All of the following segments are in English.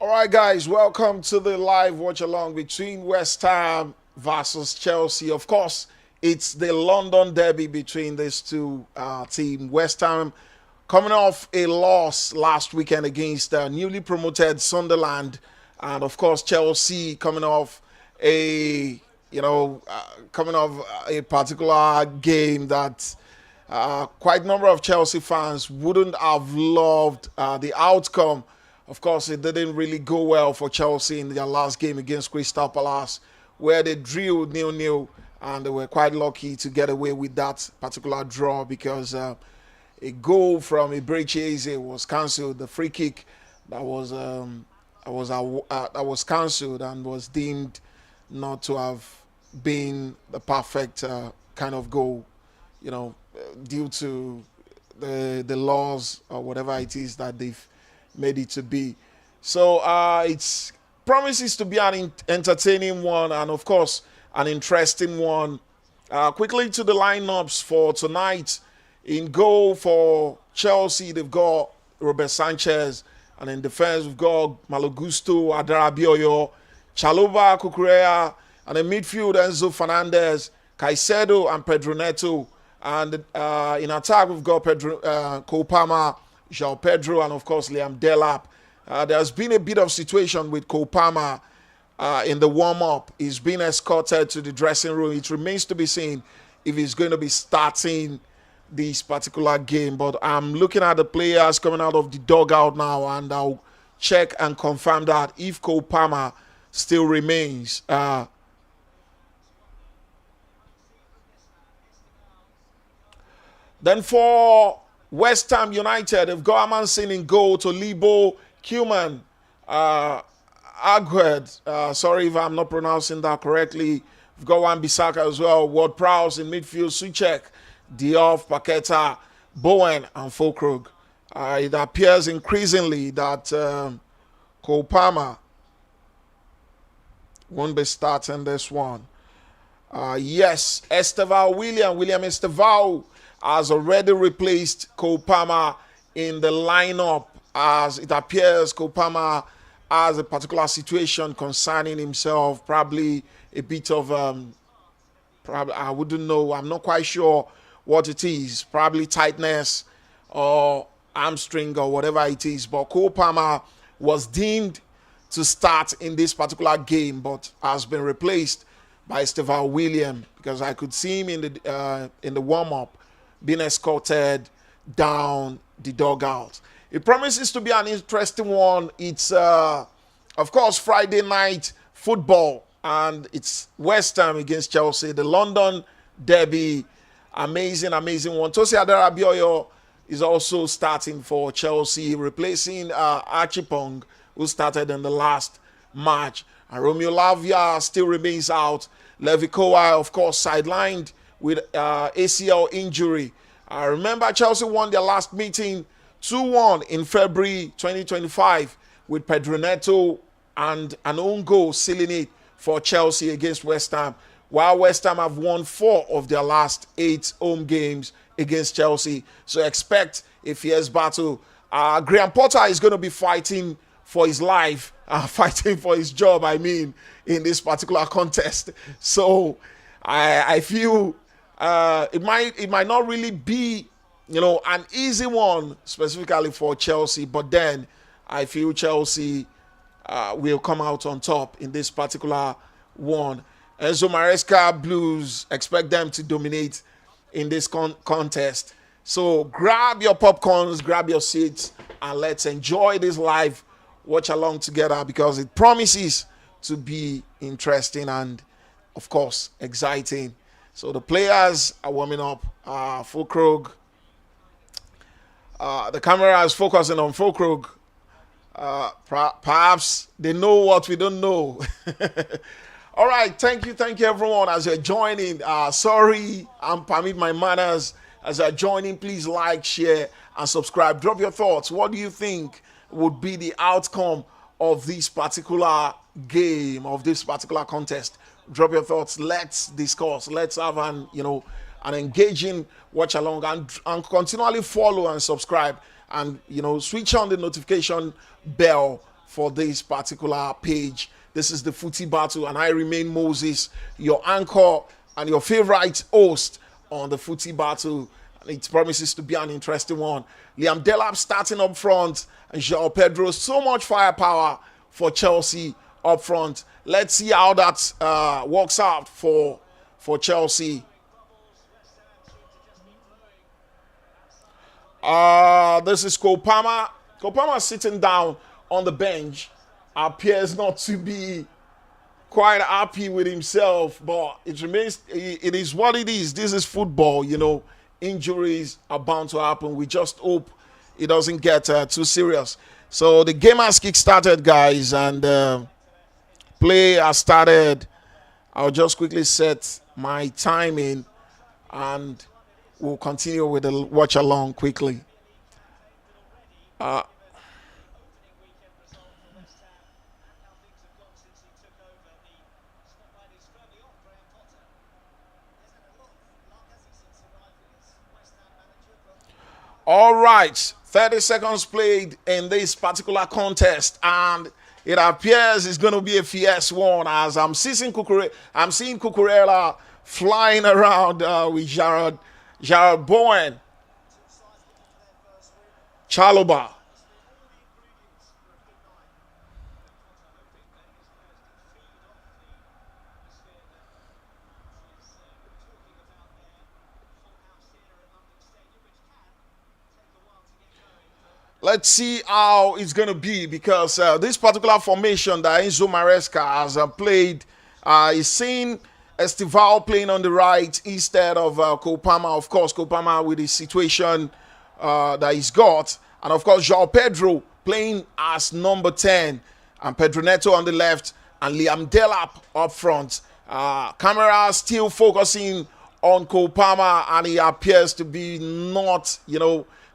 All right, guys, welcome to the live watch along between West Ham versus Chelsea. Of course, it's the London derby between these two teams. West Ham coming off a loss last weekend against newly promoted Sunderland, and of course, Chelsea coming off a coming off a particular game that quite a number of Chelsea fans wouldn't have loved the outcome. Of course, it didn't really go well for Chelsea in their last game against Crystal Palace, where they drew 0-0, and they were quite lucky to get away with that particular draw because a goal from Ibrahimovic was cancelled. The free kick that was cancelled and was deemed not to have been the perfect kind of goal, due to the laws or whatever it is that they've made it to be. So it promises to be an entertaining one and, of course, an interesting one. Quickly to the lineups for tonight. In goal for Chelsea, they've got Robert Sanchez. And in defense, we've got Malogusto, Adarabioyo, Chalobah, Cucurella. And in midfield, Enzo Fernandez, Kaisedo, and Pedro Neto. And in attack, we've got Cole Palmer, João Pedro, and of course Liam Delap. There's been a bit of situation with Cole Palmer in the warm-up. He's been escorted to the dressing room. It remains to be seen if he's going to be starting this particular game. But I'm looking at the players coming out of the dugout now, and I'll check and confirm that if Cole Palmer still remains. Then for West Ham United, they've got Amansin in goal, Tolibo, Kuman, Agwed. Sorry if I'm not pronouncing that correctly. We've got Wan-Bissaka as well. Ward-Prowse in midfield, Suchek, Diop, Paqueta, Bowen, and Fulkrug. It appears increasingly that Cole Palmer won't be starting this one. Yes, William Esteval has already replaced Cole Palmer in the lineup, as it appears Cole Palmer has a particular situation concerning himself, probably a bit of, I wouldn't know, I'm not quite sure what it is, probably tightness or hamstring or whatever it is, but Cole Palmer was deemed to start in this particular game, but has been replaced by Esteval William, because I could see him in the warm-up being escorted down the dugout. It promises to be an interesting one. It's, of course, Friday night football, and it's West Ham against Chelsea. The London derby, amazing one. Tosin Adarabioyo is also starting for Chelsea, replacing Archipong, who started in the last match. And Roméo Lavia still remains out. Levi Colwill, of course, sidelined with ACL injury. I remember Chelsea won their last meeting 2-1 in February 2025 with Pedro Neto and an own goal sealing it for Chelsea against West Ham, while West Ham have won 4 of their last 8 home games against Chelsea. So expect a fierce battle. Graham Potter is going to be fighting for his life, fighting for his job, in this particular contest. So I feel it might not really be, an easy one specifically for Chelsea, but then I feel Chelsea will come out on top in this particular one. Enzo Maresca Blues, expect them to dominate in this contest. So grab your popcorns, grab your seats, and let's enjoy this live watch along together, because it promises to be interesting and, of course, exciting. So the players are warming up. Fulkrug. The camera is focusing on Fulkrug. Perhaps they know what we don't know. All right, thank you everyone as you're joining. Sorry, I'm permit my manners. As you're joining, please like, share, and subscribe. Drop your thoughts. What do you think would be the outcome of this particular game, of this particular contest? Drop your thoughts. Let's discuss. Let's have an engaging watch along, and continually follow and subscribe, and switch on the notification bell for this particular page. This is the Footy Battle, and I remain Moses, your anchor and your favorite host on the Footy Battle. And it promises to be an interesting one. Liam Delap starting up front, and João Pedro. So much firepower for Chelsea up front. Let's see how that works out for Chelsea. This is Kopama. Kopama sitting down on the bench. Appears not to be quite happy with himself, but it remains, it is what it is. This is football, you know. Injuries are bound to happen. We just hope it doesn't get too serious. So the game has kick-started, guys, and play has started. I'll just quickly set my timing, and we'll continue with the watch along quickly. All right, 30 seconds played in this particular contest, and it appears it's going to be a fierce one as I'm seeing Cucurella flying around with Jared Bowen, Chaloba. Let's see how it's going to be, because this particular formation that Enzo Maresca has played is seeing Estival playing on the right instead of Kopama. Of course, Kopama with the situation that he's got. And of course, João Pedro playing as number 10. And Pedro Neto on the left. And Liam Delap up front. Camera still focusing on Kopama. And he appears to be not,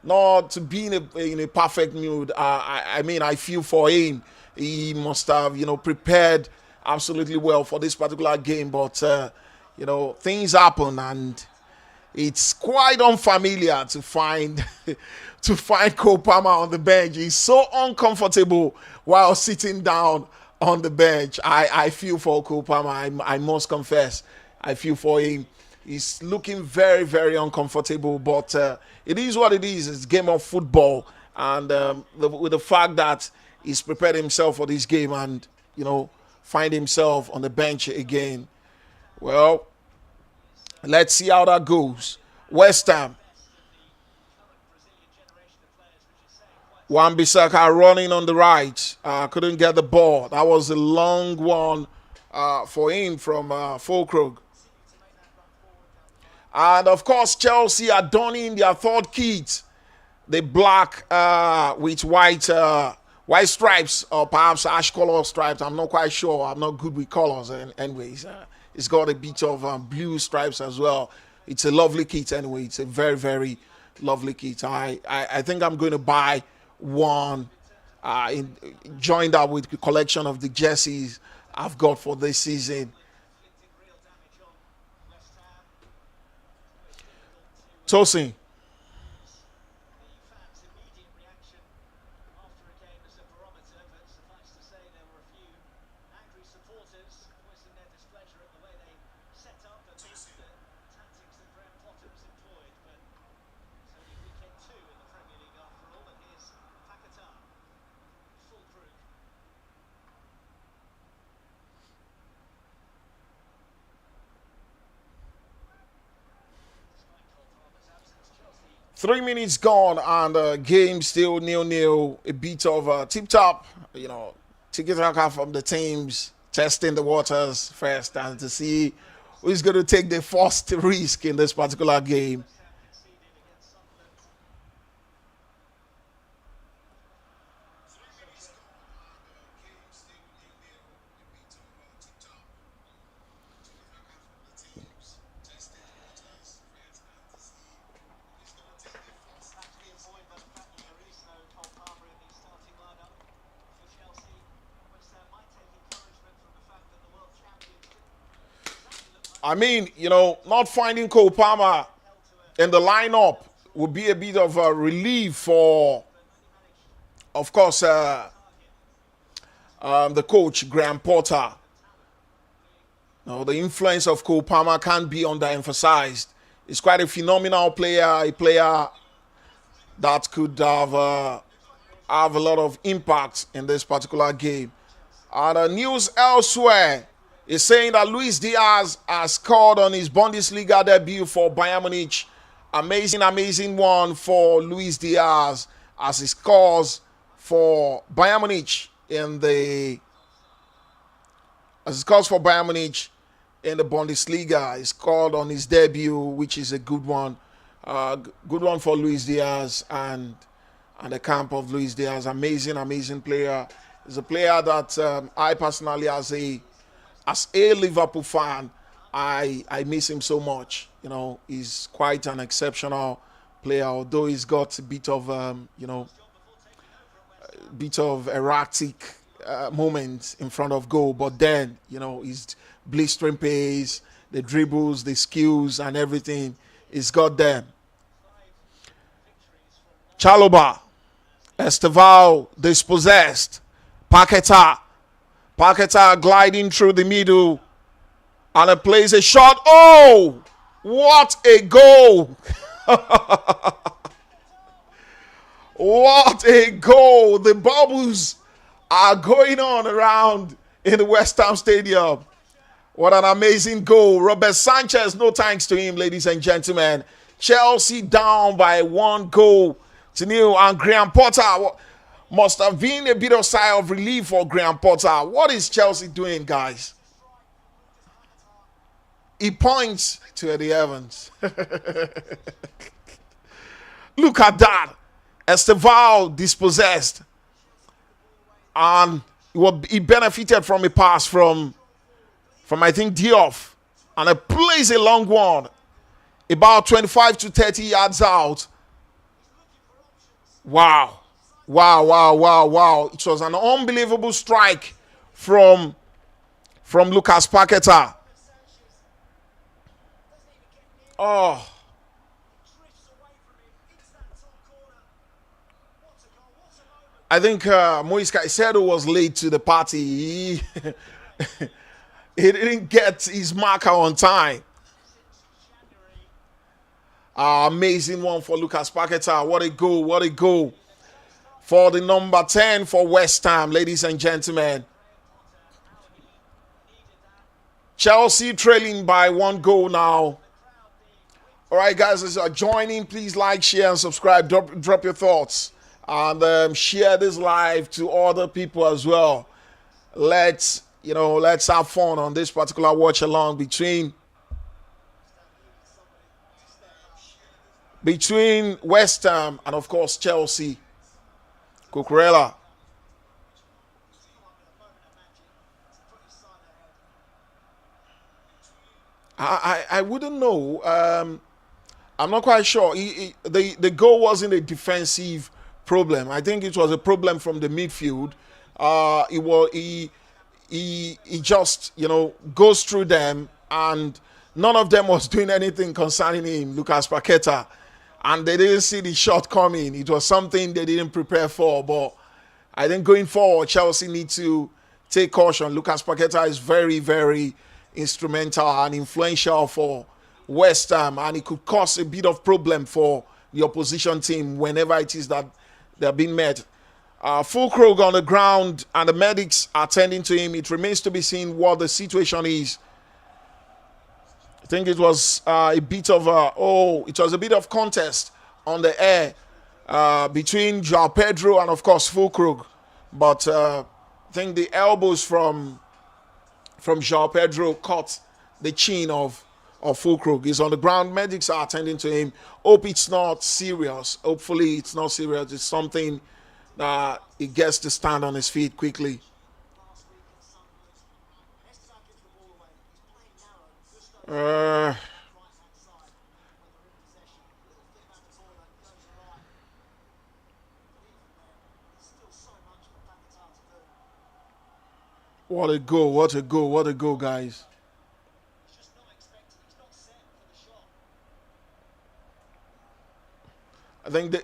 not to be in a perfect mood. I mean, I feel for him. He must have, prepared absolutely well for this particular game. But, things happen, and it's quite unfamiliar to find Kopama on the bench. He's so uncomfortable while sitting down on the bench. I feel for Kopama. I must confess. I feel for him. He's looking very, very uncomfortable, but it is what it is. It's a game of football, and with the fact that he's prepared himself for this game and, find himself on the bench again. Well, let's see how that goes. West Ham. Wan-Bissaka running on the right. Couldn't get the ball. That was a long one for him from Fulkrug. And of course, Chelsea are donning their third kit, the black with white stripes, or perhaps ash color stripes. I'm not quite sure. I'm not good with colors. Anyways, it's got a bit of blue stripes as well. It's a lovely kit anyway. It's a very, very lovely kit. I think I'm going to buy one, joined up with the collection of the jerseys I've got for this season. Tosin. Three minutes gone, and game still 0-0. A bit of tip-top, tiki-taka from the teams, testing the waters first and to see who's going to take the first risk in this particular game. I mean, not finding Kopama in the lineup would be a bit of a relief for, of course, the coach, Graham Potter. Now, the influence of Cole Palmer can't be underemphasized. He's quite a phenomenal player, a player that could have a lot of impact in this particular game. The news elsewhere is saying that Luis Diaz has scored on his Bundesliga debut for Bayern Munich. Amazing one for Luis Diaz as he scores for Bayern Munich in the Bundesliga. He scored on his debut, which is a good one. Good one for Luis Diaz and the camp of Luis Diaz. Amazing player. He's a player that I personally, as a Liverpool fan, I miss him so much. You know, he's quite an exceptional player, although he's got a bit of erratic moments in front of goal. But then, his blistering pace, the dribbles, the skills, and everything, he's got them. Chalobah, Esteval dispossessed. Paquetá gliding through the middle, and it plays a shot. Oh, what a goal! What a goal! The bubbles are going on around in the West Ham Stadium. What an amazing goal. Robert Sanchez, no thanks to him, ladies and gentlemen. Chelsea down by 1-0 to nil, and Graham Potter must have been a bit of sigh of relief for Graham Potter. What is Chelsea doing, guys? He points to Eddie Evans. Look at that. Esteval dispossessed. And he benefited from a pass from I think, Diop. And it plays a long one. About 25 to 30 yards out. Wow. It was an unbelievable strike from Lucas Paquetá. Oh. I think Moise Kaisedo was late to the party. He didn't get his marker on time. Amazing one for Lucas Paquetá. What a goal. For the number 10 for West Ham, ladies and gentlemen. Chelsea trailing by 1 goal now. All right, guys, as you are joining, please like, share, and subscribe. Drop your thoughts. And share this live to other people as well. Let's have fun on this particular watch along between West Ham and, of course, Chelsea. Cucurella. I wouldn't know. I'm not quite sure. The goal wasn't a defensive problem. I think it was a problem from the midfield. He just goes through them, and none of them was doing anything concerning him, Lucas Paquetá, and they didn't see the shot coming. It was something they didn't prepare for. But I think going forward, Chelsea need to take caution. Lucas Paquetá is very, very instrumental and influential for West Ham, and it could cause a bit of problem for the opposition team whenever it is that they're being met. Fulkrug on the ground, and the medics are tending to him. It remains to be seen what the situation is. I think it was a bit of contest on the air between João Pedro and, of course, Fulkrug. But I think the elbows from João Pedro caught the chin of Fulkrug. He's on the ground. Medics are attending to him. Hope it's not serious. Hopefully it's not serious. It's something that he gets to stand on his feet quickly. What a goal, guys. I think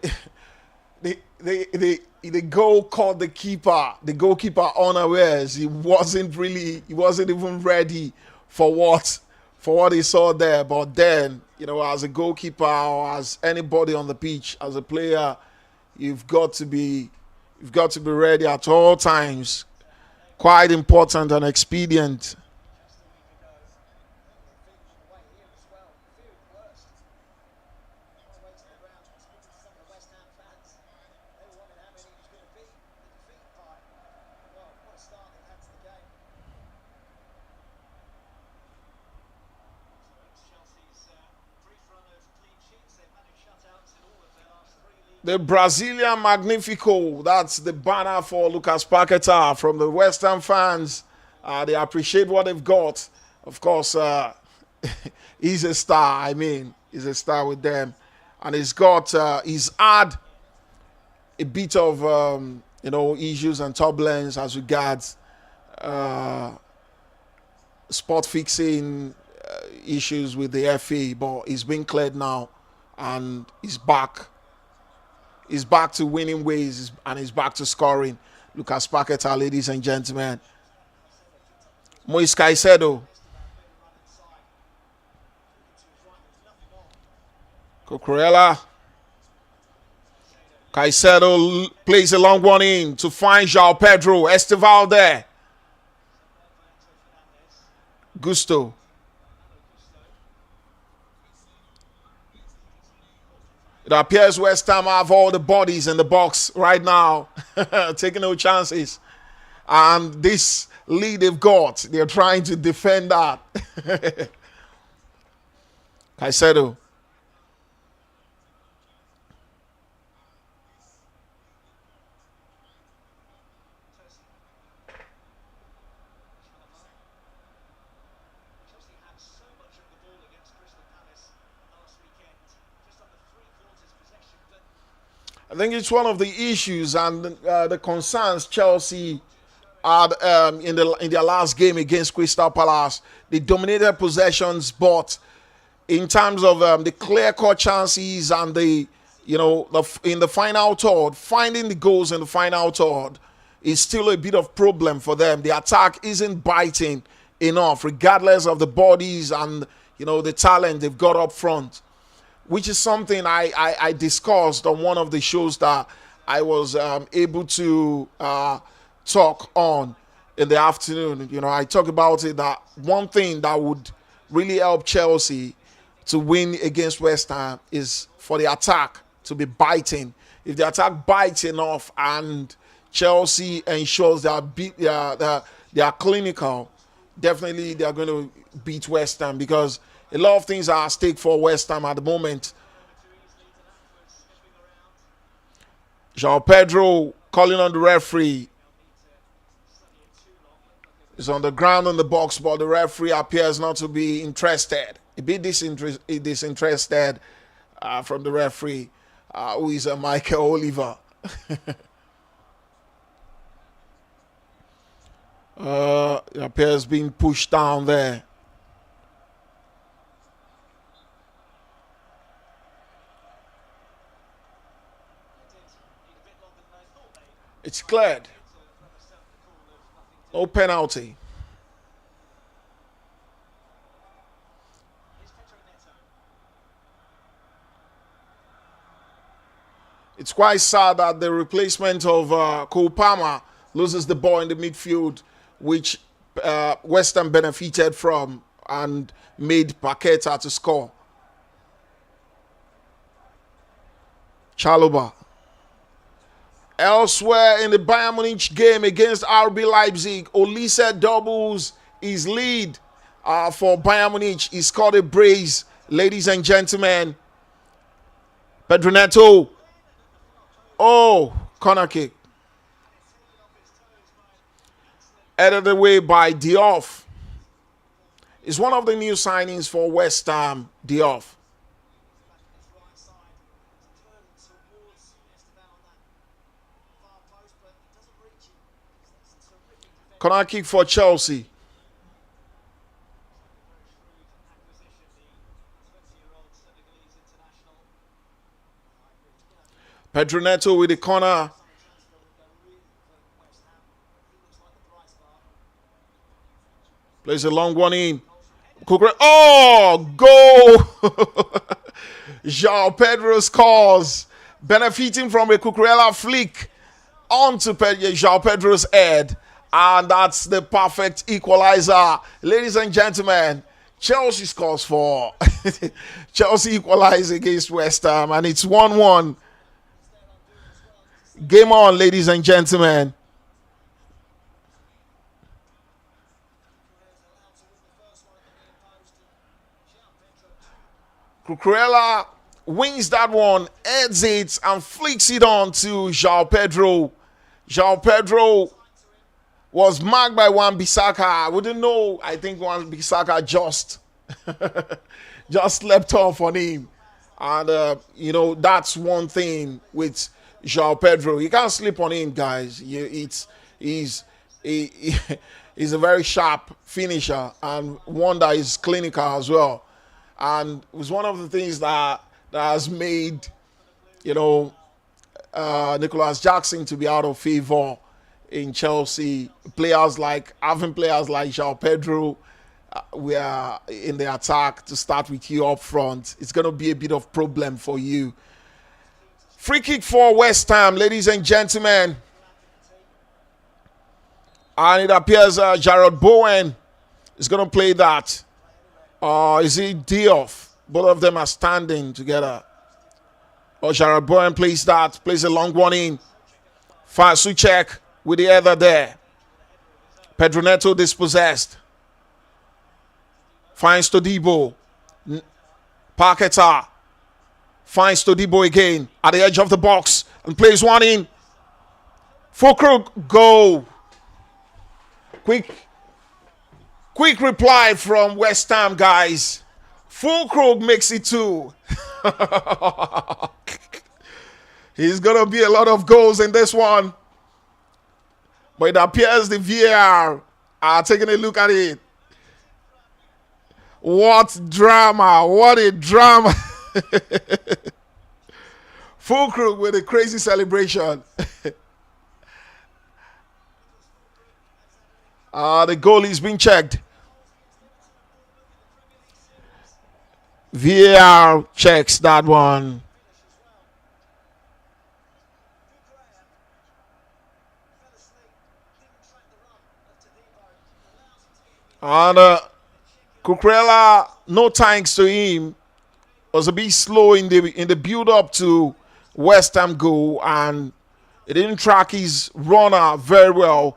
the goal caught the keeper. The goalkeeper unawares. He wasn't even ready for what he saw there. But then, as a goalkeeper or as anybody on the pitch, as a player, you've got to be ready at all times. Quite important and expedient. The Brazilian Magnifico, that's the banner for Lucas Paquetá from the West Ham fans. They appreciate what they've got. Of course, he's a star. He's a star with them. And he's had a bit of, issues and turbulence as regards spot fixing issues with the FA, but he's been cleared now and he's back. He's back to winning ways and he's back to scoring. Lucas Paquetá, ladies and gentlemen. Moise Kaisedo. Cucurella. Kaisedo plays a long one in to find João Pedro. Esteval there. Gusto. It appears West Ham have all the bodies in the box right now, taking no chances. And this lead they've got, they're trying to defend that. Kaisedo. I think it's one of the issues and the concerns Chelsea had in their last game against Crystal Palace. They dominated possessions, but in terms of the clear-cut chances and in the final third, finding the goals in the final third is still a bit of problem for them. The attack isn't biting enough, regardless of the bodies and the talent they've got up front, which is something I discussed on one of the shows that I was able to talk on in the afternoon. I talk about it that one thing that would really help Chelsea to win against West Ham is for the attack to be biting. If the attack bites enough and Chelsea ensures they are clinical, definitely they are going to beat West Ham, because a lot of things are at stake for West Ham at the moment. João Pedro calling on the referee. He's on the ground in the box, but the referee appears not to be interested. A bit disinterested from the referee, who is Michael Oliver. It appears being pushed down there. It's cleared. No penalty. It's quite sad that the replacement of Cole Palmer loses the ball in the midfield, which West Ham benefited from and made Paquetá to score. Chalobah. Elsewhere in the Bayern Munich game against RB Leipzig, Olise doubles his lead for Bayern Munich. He scored a brace, ladies and gentlemen. Pedro Neto. Oh, corner kick. Headed away by Diop. Is one of the new signings for West Ham, Diop. Corner kick for Chelsea. Pedro Neto with the corner Plays a long one in. Oh, goal! João Pedro scores, benefiting from a Cucurella flick onto João Pedro's head. And that's the perfect equalizer. Ladies and gentlemen, Chelsea scores for Chelsea equalize against West Ham, and it's 1-1. Game on, ladies and gentlemen. Cucurella wins that one, heads it, and flicks it on to João Pedro. João Pedro was marked by Wan-Bissaka. I wouldn't know. I think Wan-Bissaka just slept off on him. And, that's one thing with João Pedro. You can't sleep on him, guys. He's a very sharp finisher and one that is clinical as well. And it was one of the things that has made, Nicholas Jackson to be out of favor in Chelsea. Having players like João Pedro, we are in the attack to start with you up front. It's going to be a bit of problem for you. Free kick for West Ham, ladies and gentlemen. And it appears Jarrod Bowen is going to play that. Is it Diouf? Both of them are standing together. Jarrod Bowen plays a long one in. Suchek with the header there. Pedro Neto dispossessed. Finds Todibo. Paquetá finds Todibo again at the edge of the box and plays one in. Fulkrug, goal. Quick reply from West Ham, guys. Fulkrug makes it 2. He's going to be a lot of goals in this one. But it appears the VAR are taking a look at it. What drama. What a drama. Fulkrug with a crazy celebration. The goalie's been checked. VAR checks that one. And Cucurella, no thanks to him, was a bit slow in the build-up to West Ham goal, and he didn't track his runner very well.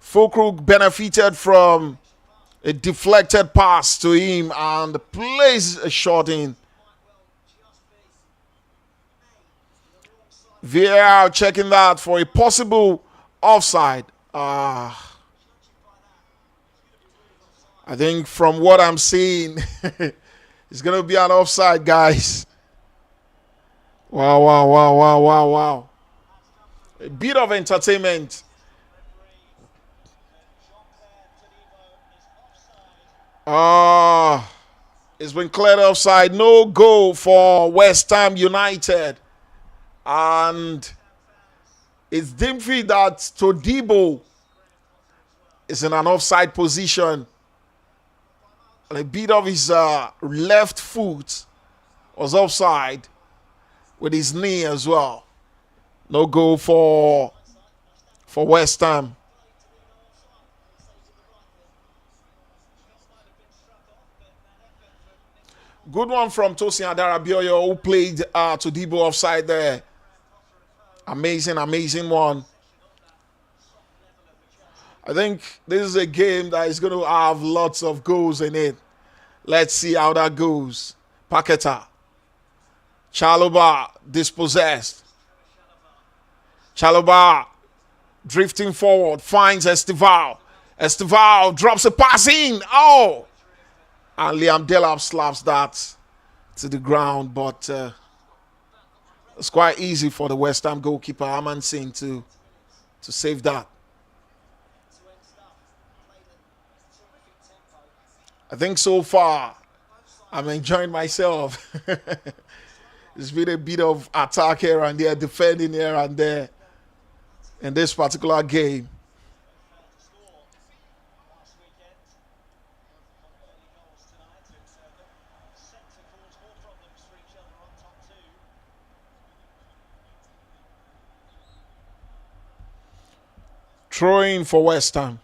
Fulkrug benefited from a deflected pass to him and plays a shot in. VAR checking that for a possible offside. I think from what I'm seeing, it's going to be an offside, guys. Wow. A bit of entertainment. It's been cleared offside. No goal for West Ham United. And it's deemed that Todibo is in an offside position. And a bit of his left foot was offside with his knee as well. No goal for West Ham. Good one from Tosin Adarabioyo, who played Todibo offside there. Amazing one. I think this is a game that is going to have lots of goals in it. Let's see how that goes. Paquetá. Chalobah dispossessed. Chalobah drifting forward, finds Estival. Estival drops a pass in. Oh! And Liam Delap slaps that to the ground, but it's quite easy for the West Ham goalkeeper, Aman Singh, to save that. I think so far I'm enjoying myself. There's been a bit of attack here and there, defending here and there in this particular game. Throwing for West Ham.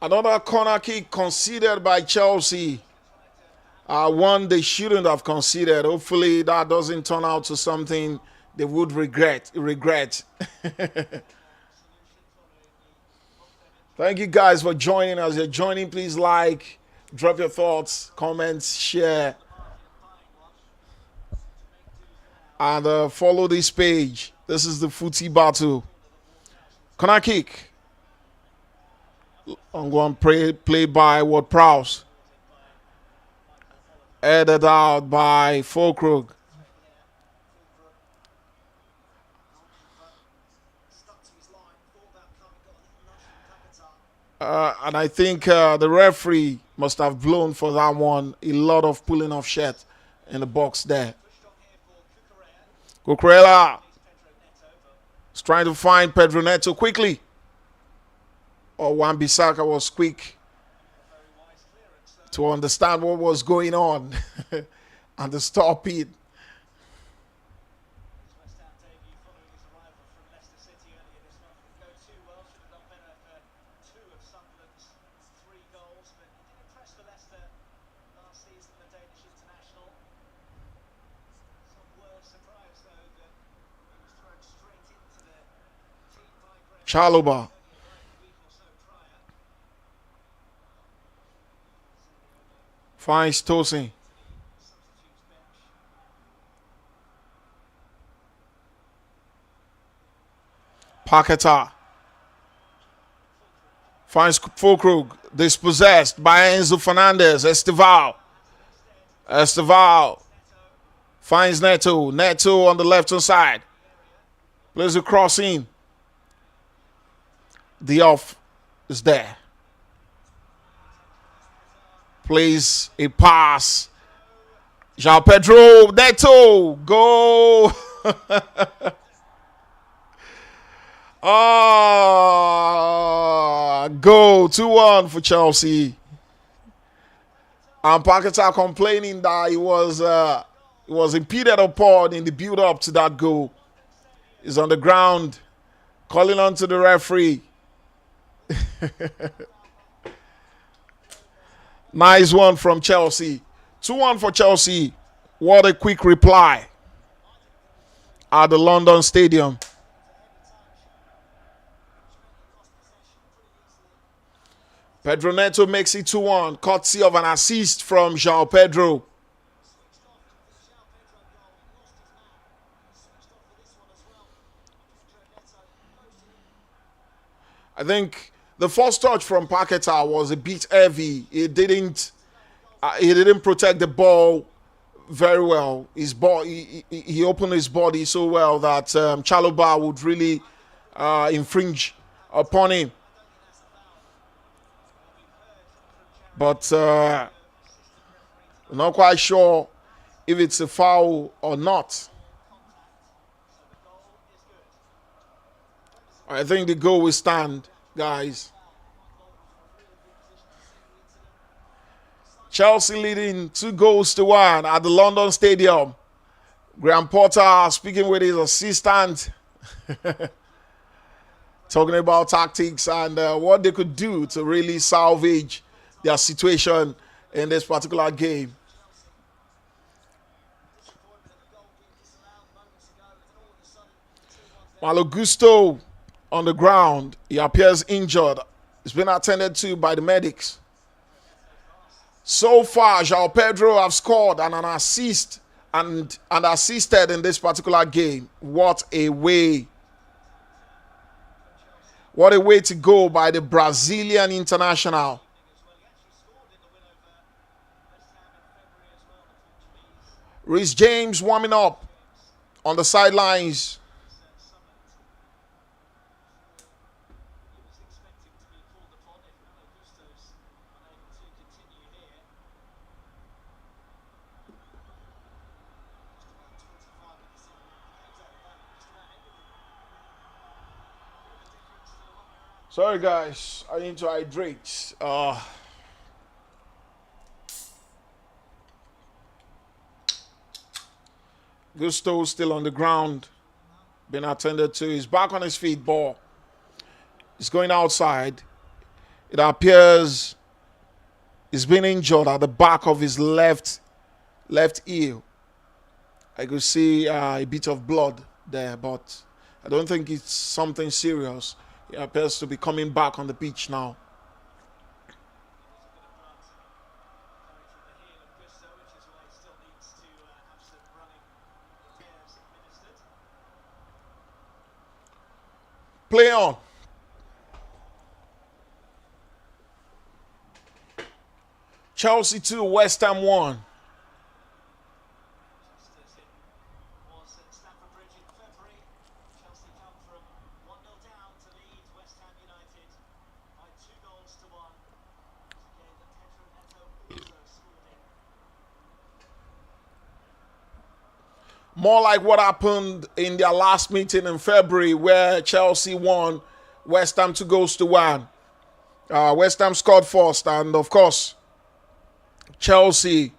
Another corner kick conceded by Chelsea. One they shouldn't have conceded. Hopefully that doesn't turn out to something they would regret. Thank you guys for joining us. You're joining, please like, drop your thoughts, comments, share, and follow this page. This is the Footy Battle. Corner kick. I'm going to play by Ward Prowse. Headed out by Fulkrug. And I think the referee must have blown for that one. A lot of pulling of shirt in the box there. Cucurella is trying to find Pedro Neto quickly. Wan-Bissaka was quick to understand what was going on and to stop it. Chalobah. Finds Tosin. Paquetá. Finds Fulkrug. Dispossessed by Enzo Fernandez. Esteval. Finds Neto. Neto on the left-hand side. Plays a cross in. The off is there. Plays a pass. João Pedro. Neto. Go. Go. 2-1 for Chelsea. And Paquetá complaining that he was impeded upon in the build-up to that goal. He's on the ground, calling on to the referee. Nice one from Chelsea. 2-1 for Chelsea. What a quick reply at the London Stadium. Pedro Neto makes it 2-1, courtesy of an assist from João Pedro. I think the first touch from Paquetá was a bit heavy. He didn't protect the ball very well. He opened his body so well that Chalobah would really infringe upon him. But I'm not quite sure if it's a foul or not. I think the goal will stand, guys. Chelsea leading 2-1 at the London Stadium. Graham Potter speaking with his assistant, talking about tactics and what they could do to really salvage their situation in this particular game. Malo Gusto on the ground. He appears injured. He's been attended to by the medics. So far, João Pedro have scored and an assist and assisted in this particular game. What a way. What a way to go by the Brazilian international. Reece James warming up on the sidelines. Sorry, guys. I need to hydrate. Gusto still on the ground. Been attended to. He's back on his feet. Ball. He's going outside. It appears he's been injured at the back of his left ear. I could see a bit of blood there, but I don't think it's something serious. He appears to be coming back on the pitch now. Play on. Chelsea 2, West Ham 1. More like what happened in their last meeting in February where Chelsea won West Ham 2-1. West Ham scored first, and of course, Chelsea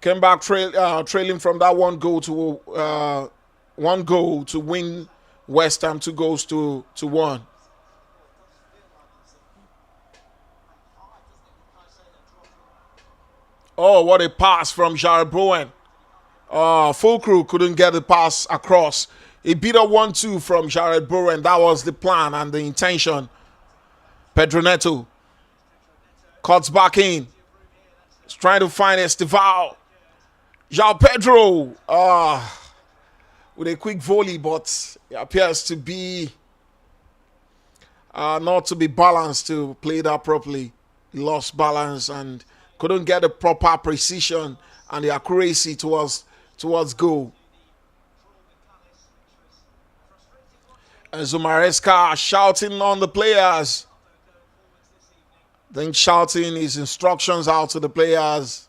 came back trailing from that one goal to win West Ham 2-1. Oh, what a pass from Jared Bowen. Full crew couldn't get the pass across. He beat a 1-2 from Jared Bowen. That was the plan and the intention. Pedro Neto cuts back in. He's trying to find Esteval. João Pedro with a quick volley, but it appears to be not to be balanced to play that properly. He lost balance and couldn't get the proper precision and the accuracy towards goal. Enzo Maresca shouting on the players. Then shouting his instructions out to the players.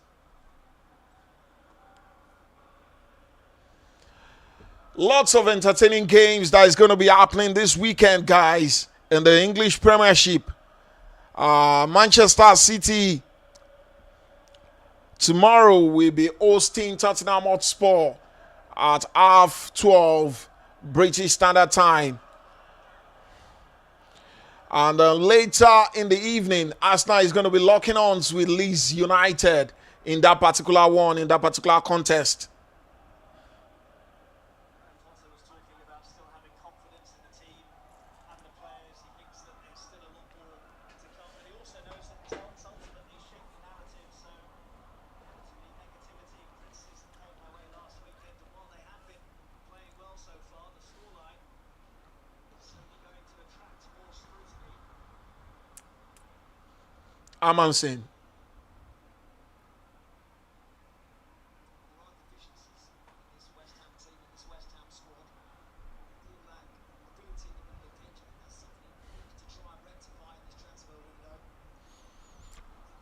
Lots of entertaining games that is going to be happening this weekend, guys, in the English Premiership. Manchester City tomorrow will be hosting Tottenham Hotspur at 12:30 British Standard Time. And later in the evening, Arsenal is going to be locking arms with Leeds United in that particular contest. Amundsen.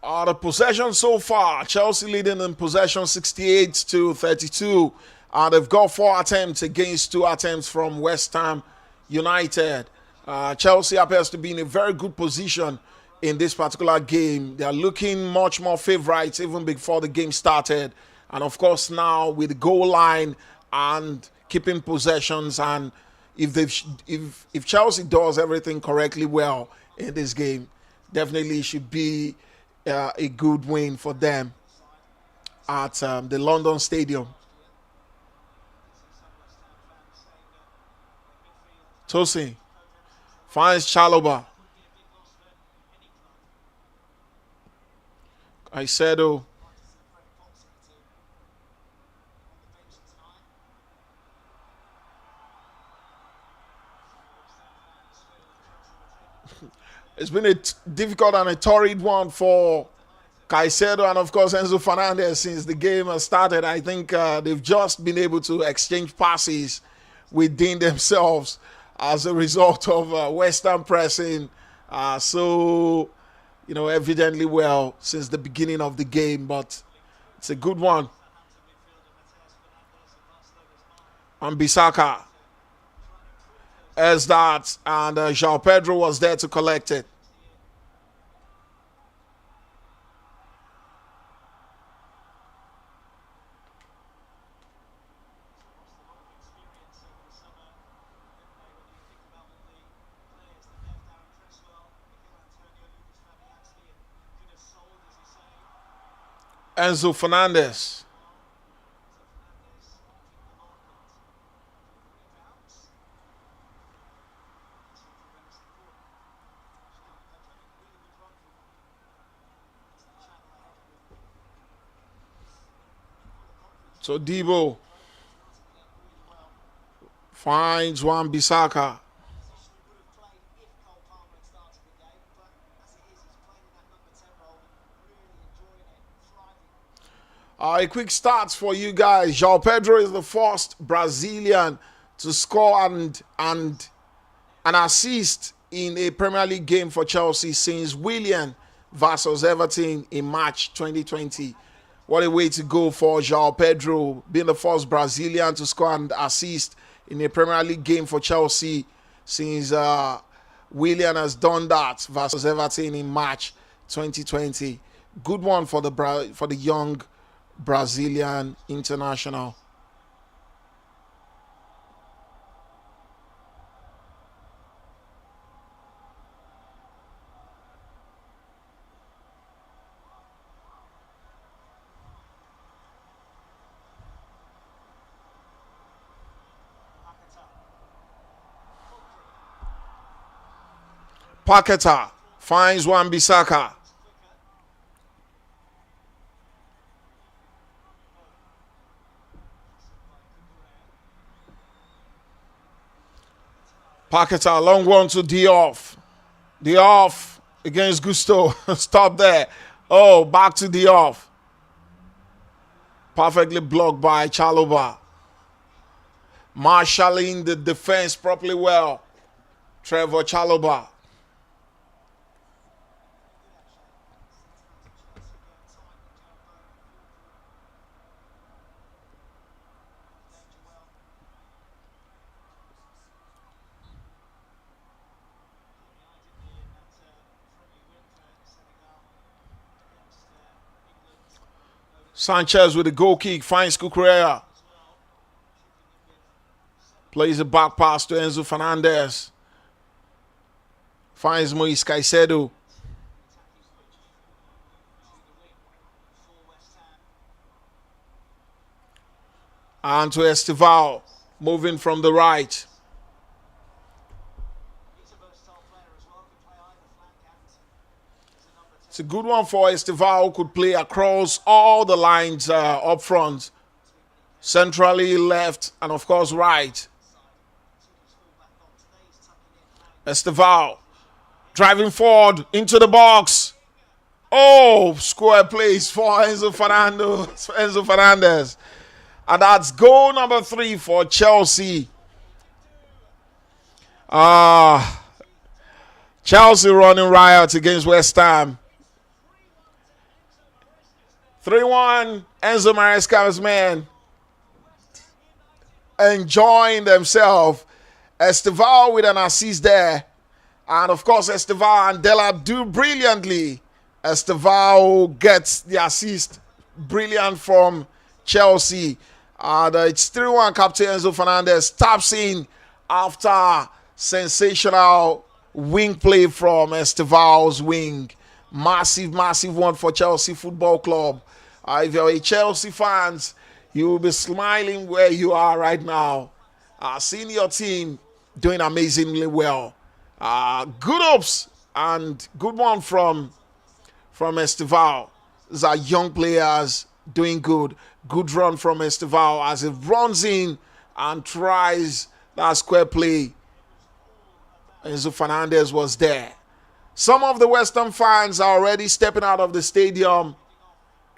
The possession so far, Chelsea leading in possession 68-32. They've got 4 attempts against 2 attempts from West Ham United. Chelsea appears to be in a very good position in this particular game. They are looking much more favorites even before the game started. And of course now with the goal line and keeping possessions, and if Chelsea does everything correctly well in this game, definitely should be a good win for them at the London Stadium. Tosin finds Chalobah. Kaisedo. It's been a difficult and a torrid one for Kaisedo and, of course, Enzo Fernandez since the game has started. I think they've just been able to exchange passes within themselves as a result of West Ham pressing evidently well since the beginning of the game. But it's a good one. And Bissaka. as that, and João Pedro was there to collect it. Enzo Fernandez. So Debo finds Juan Bissaka. A quick stats for you guys. João Pedro is the first Brazilian to score and an assist in a Premier League game for Chelsea since Willian versus Everton in March 2020. What a way to go for João Pedro, being the first Brazilian to score and assist in a Premier League game for Chelsea since Willian has done that versus Everton in March 2020. Good one for the young Brazilian international. Paquetá finds Juan Bissaka. Paquetá, long one to Diop. Diop against Gusto. Stop there. Oh, back to Diop. Perfectly blocked by Chalobah. Marshalling the defense properly well. Trevor Chalobah. Sanchez with a goal kick, finds Cucurella. Plays a back pass to Enzo Fernandez. Finds Moise Kaisedo. And to Estival, moving from the right. It's a good one for Estival, who could play across all the lines up front. Centrally, left, and of course right. Estival driving forward into the box. Oh, square place for Enzo Fernandez. And that's goal number 3 for Chelsea. Chelsea running riot against West Ham. 3-1, Enzo Maresca's men enjoying themselves. Estival with an assist there. And of course, Estival and Delap do brilliantly. Estival gets the assist. Brilliant from Chelsea. And it's 3-1, Captain Enzo Fernandez taps in after sensational wing play from Estival's wing. Massive one for Chelsea Football Club. If you're a Chelsea fans, you will be smiling where you are right now. Seeing your team doing amazingly well. Good ups and good one from Estival. These are young players doing good. Good run from Estival as he runs in and tries that square play. Enzo Fernandez was there. Some of the West Ham fans are already stepping out of the stadium.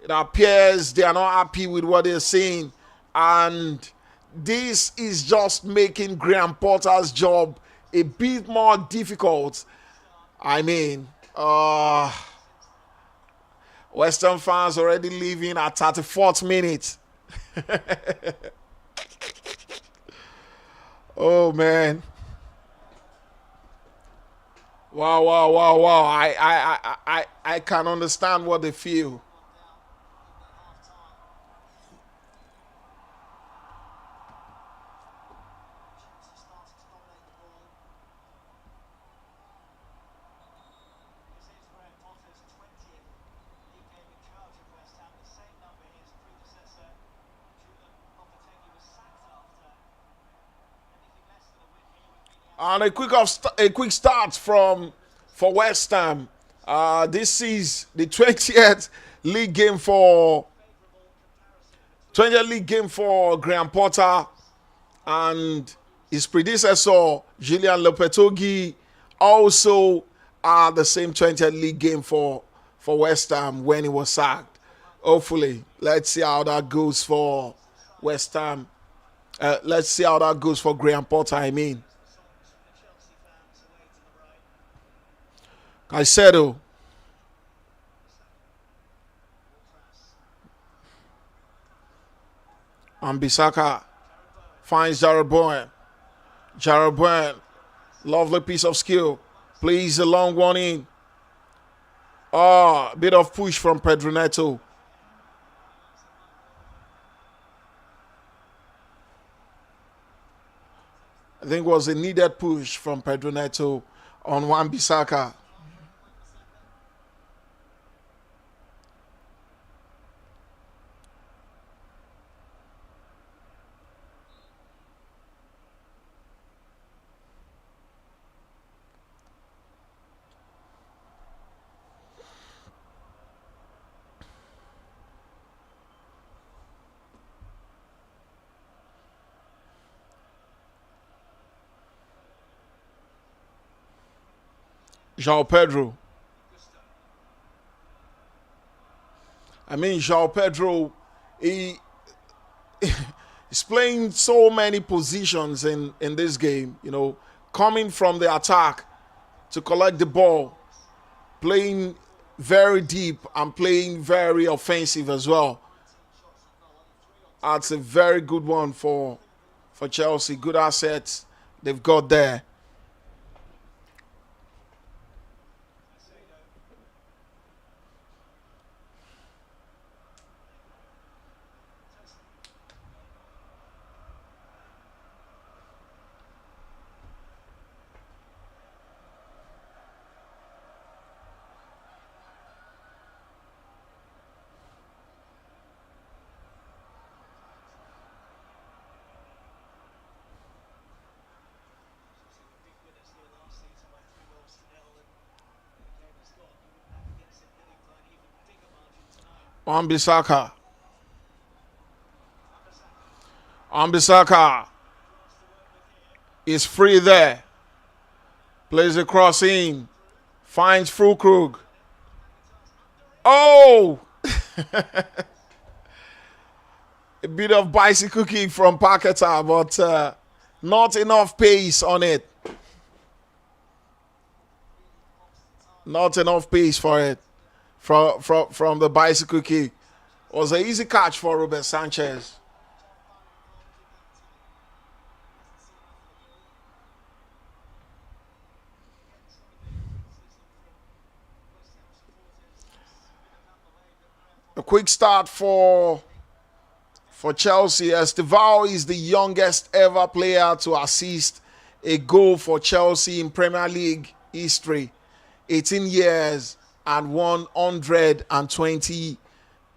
It appears they are not happy with what they're seeing. And this is just making Graham Potter's job a bit more difficult. I mean, West Ham fans already leaving at 34th minute. Oh, man. Wow, wow, wow, wow. I can understand what they feel. And a quick start from for West Ham. This is the 20th league game for 20th league game for Graham Potter and his predecessor Julian Lopetegui also the same 20th league game for West Ham when he was sacked. Hopefully, let's see how that goes for West Ham. Let's see how that goes for Graham Potter. I mean, Kaisedo and Bisaka finds Jeroboam. Jeroboam, lovely piece of skill. Plays a long one in. Oh, a bit of push from Pedro Neto. I think it was a needed push from Pedro Neto on Wan Bissaka. João Pedro. I mean, João Pedro, he he's playing so many positions in this game, you know, coming from the attack to collect the ball, playing very deep and playing very offensive as well. That's a very good one for Chelsea. Good assets they've got there. Wan-Bissaka. Wan-Bissaka is free there. Plays a cross in. Finds Fulkrug. Oh! A bit of bicycle kick from Paqueta, but not enough pace on it. Not enough pace for it. From the bicycle kick. Was an easy catch for Robert Sanchez. A quick start for Chelsea. Estevao is the youngest ever player to assist a goal for Chelsea in Premier League history. 18 years and 120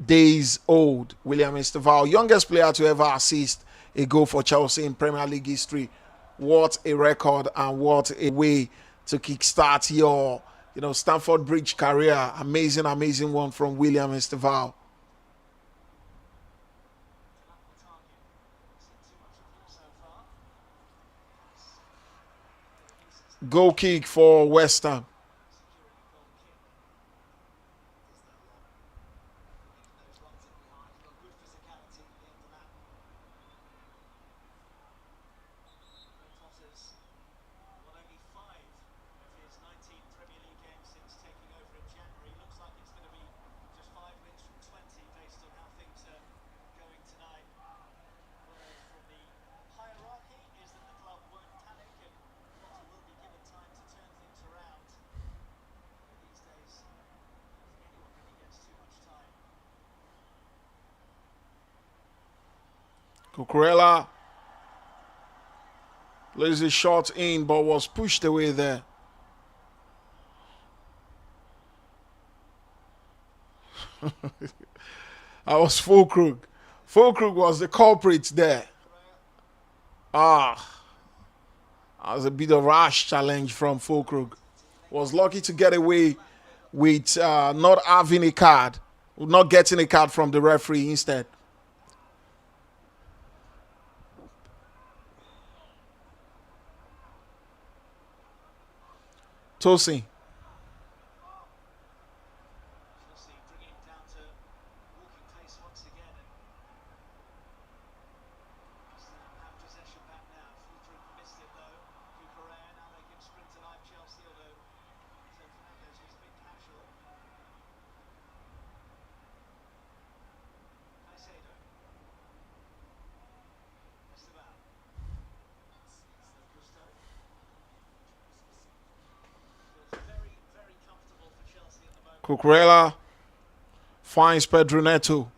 days old. William Estevao, youngest player to ever assist a goal for Chelsea in Premier League history. What a record and what a way to kickstart your Stamford Bridge career. Amazing, amazing one from William Estevao. Goal kick for West Ham. Cucurella plays a shot in, but was pushed away there. I was Fulkrug. Fulkrug was the culprit there. That was a bit of rash challenge from Fulkrug. Was lucky to get away with not having a card, not getting a card from the referee instead. Tosin. Cucurella finds Pedro Neto.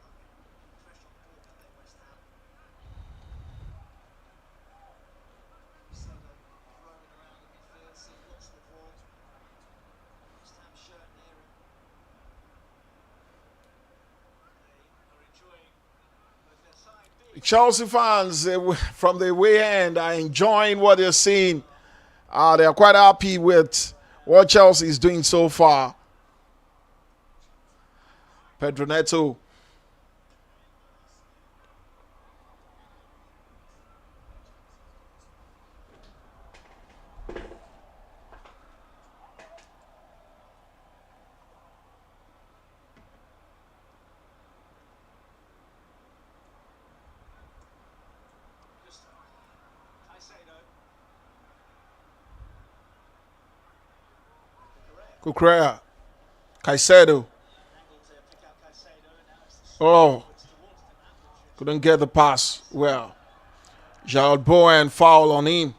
Chelsea fans from the way end are enjoying what they're seeing. They are quite happy with what Chelsea is doing so far. Pedro Neto. Cucurella. Kaisedo. Oh, couldn't get the pass well. João foul on him.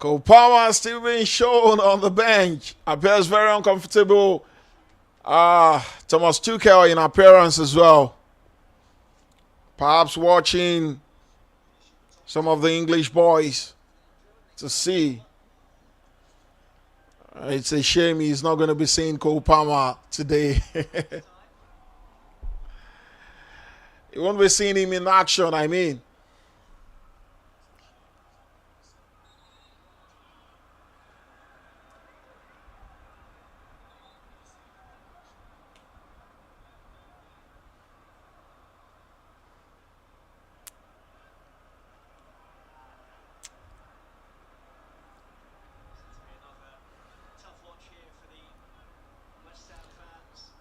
Cole Palmer still being shown on the bench. Appears very uncomfortable. Thomas Tuchel in appearance as well. Perhaps watching some of the English boys to see. It's a shame he's not going to be seeing Cole Palmer today. You won't be seeing him in action, I mean.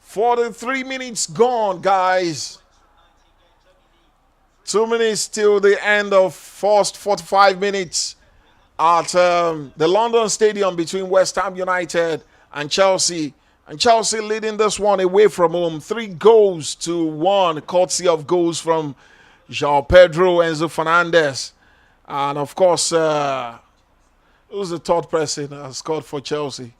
For 3 minutes gone, guys. 2 minutes till the end of first 45 minutes at the London Stadium between West Ham United and Chelsea. And Chelsea leading this one away from home. 3-1, courtesy of goals from João Pedro, Enzo Fernandez. And of course, who's the third person that scored for Chelsea?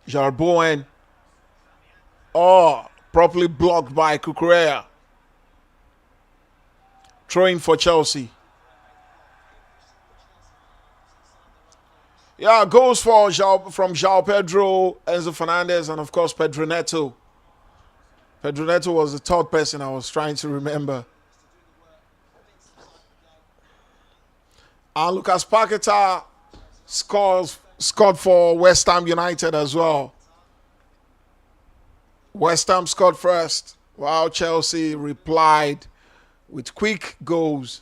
João. Properly blocked by Cucurella. Throwing for Chelsea. Yeah, goals from João Pedro, Enzo Fernandez, and of course Pedro Neto. Pedro Neto was the third person I was trying to remember. And Lucas Paquetá scored for West Ham United as well. West Ham scored first, while Chelsea replied with quick goals.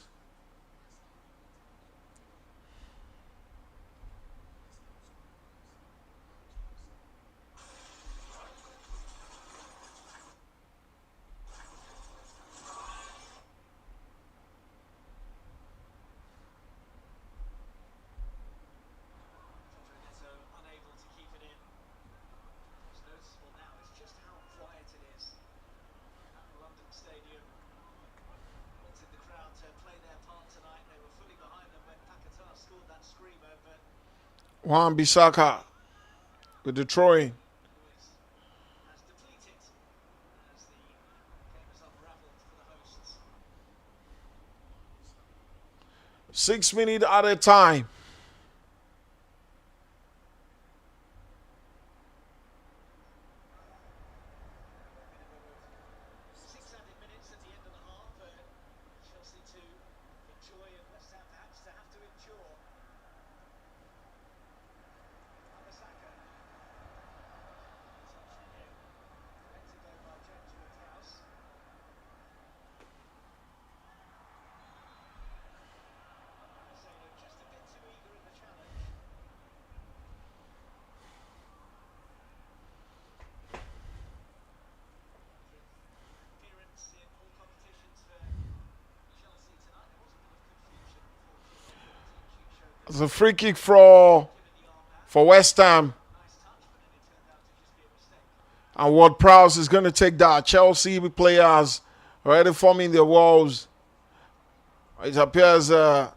Juan Bissaka with the throwing. Six minutes at a time. It's a free kick for West Ham. And Ward Prowse is going to take that. Chelsea players already forming their walls. It appears the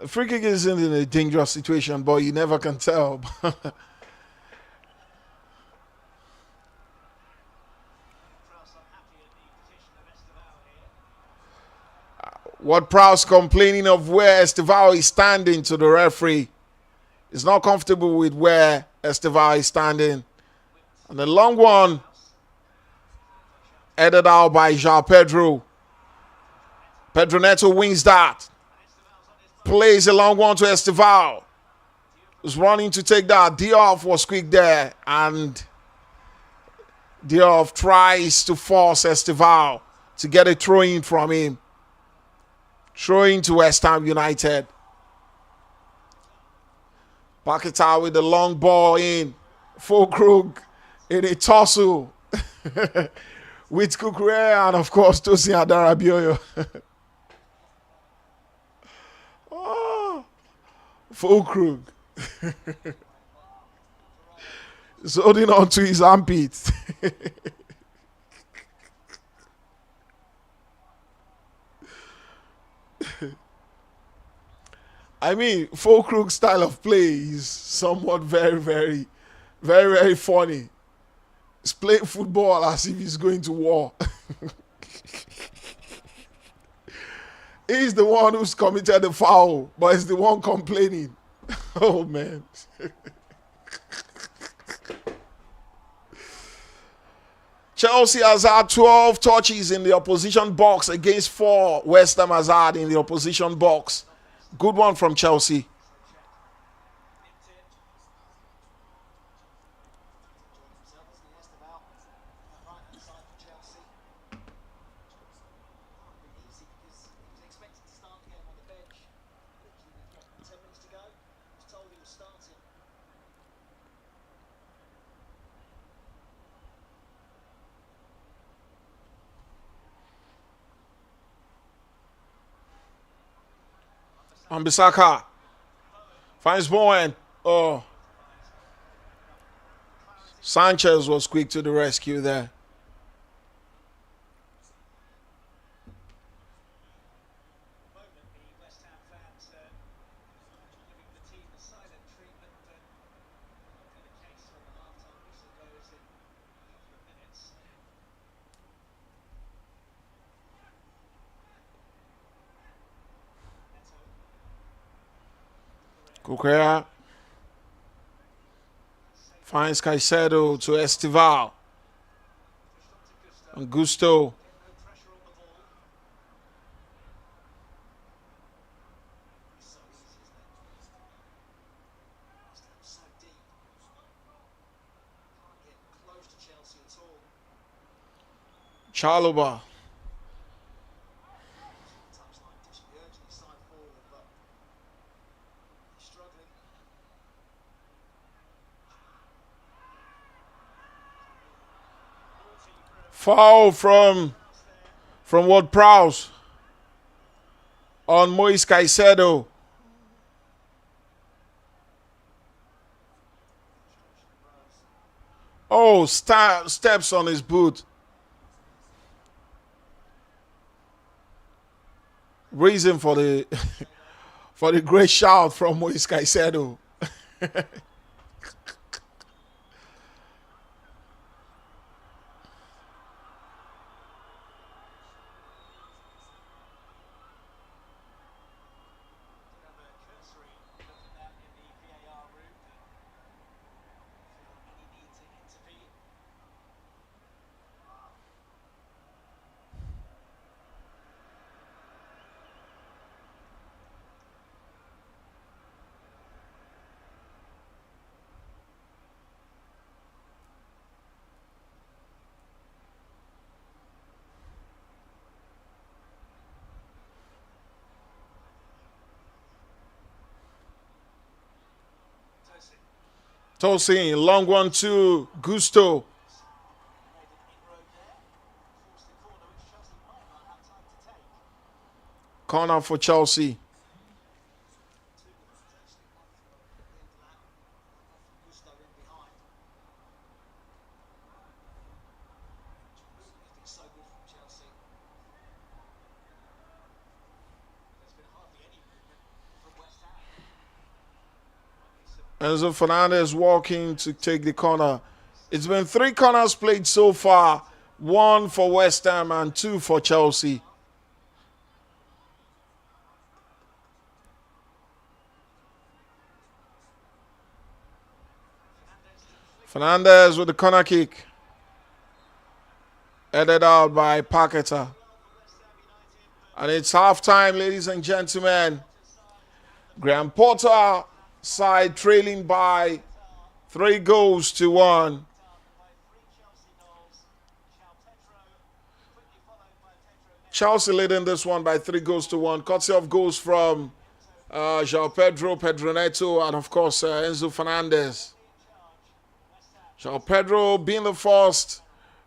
free kick isn't in a dangerous situation, but you never can tell. Ward Prowse complaining of where Estevao is standing to the referee. He's not comfortable with where Estevao is standing. And the long one headed out by João Pedro. Pedro Neto wins that. Plays a long one to Estevao. Was running to take that. Diop was quick there. And Diop tries to force Estevao to get a throw-in from him. Throw-in to West Ham United. Paquetá with the long ball in. Fulkrug in a tussle with Kukurea and, of course, Tosin Adarabioyo. Oh, Fulkrug. He's holding on to his armpit. I mean, Fulkrug's style of play is somewhat very funny. He's playing football as if he's going to war. He's the one who's committed the foul, but he's the one complaining. Oh, man. Chelsea has had 12 touches in the opposition box against 4 West Ham has had in the opposition box. Good one from Chelsea. Bissaka finds Bowen. Oh, Sanchez was quick to the rescue there. Kukurea finds Kaisedo to Estevao. And Gusto. Chalobah. Foul from Ward Prowse on Moise Kaisedo. Oh, steps on his boot. Reason for the for the great shout from Moise Kaisedo. Tosin, long one to Gusto. Corner for Chelsea. Enzo Fernandez walking to take the corner. It's been 3 corners played so far. 1 for West Ham and 2 for Chelsea. Fernandez with the corner kick. Headed out by Paqueta. And it's halftime, ladies and gentlemen. Graham Potter side trailing by 3 goals to 1. Chelsea leading this one by 3 goals to 1. Courtesy of goals from João Pedro, Pedro Neto, and of course Enzo Fernandez. João Pedro being the first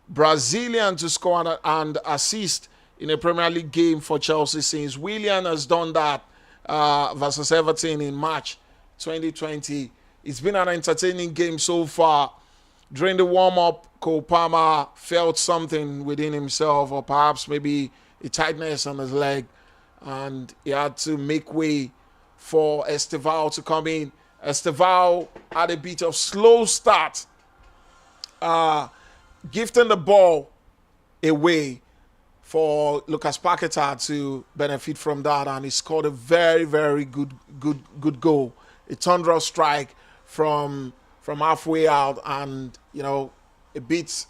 Brazilian to score and assist in a Premier League game for Chelsea since Willian has done that versus Everton in March 2020. It's been an entertaining game so far. During the warm-up, Cole Palmer felt something within himself, or perhaps maybe a tightness on his leg, and he had to make way for Estevao to come in. Estevao had a bit of slow start, gifting the ball away for Lucas Paqueta to benefit from that, and he scored a very, very good goal. A thunderous strike from halfway out, and a bit.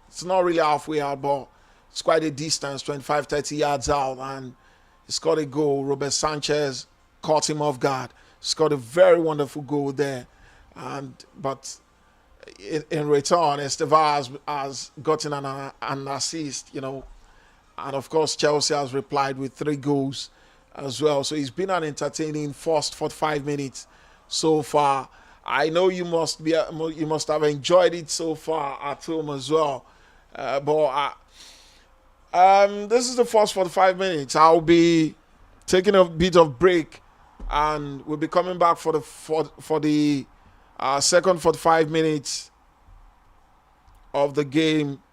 It's not really halfway out, but it's quite a distance, 25, 30 yards out, and he scored a goal. Robert Sanchez caught him off guard. Scored a very wonderful goal there, but in return, Estevao has gotten an assist, and of course Chelsea has replied with 3 goals as well. So it's been an entertaining first 45 minutes so far. I know you must have enjoyed it so far at home as well, but this is the first 45 minutes. I'll be taking a bit of break, and we'll be coming back for the second 45 minutes of the game,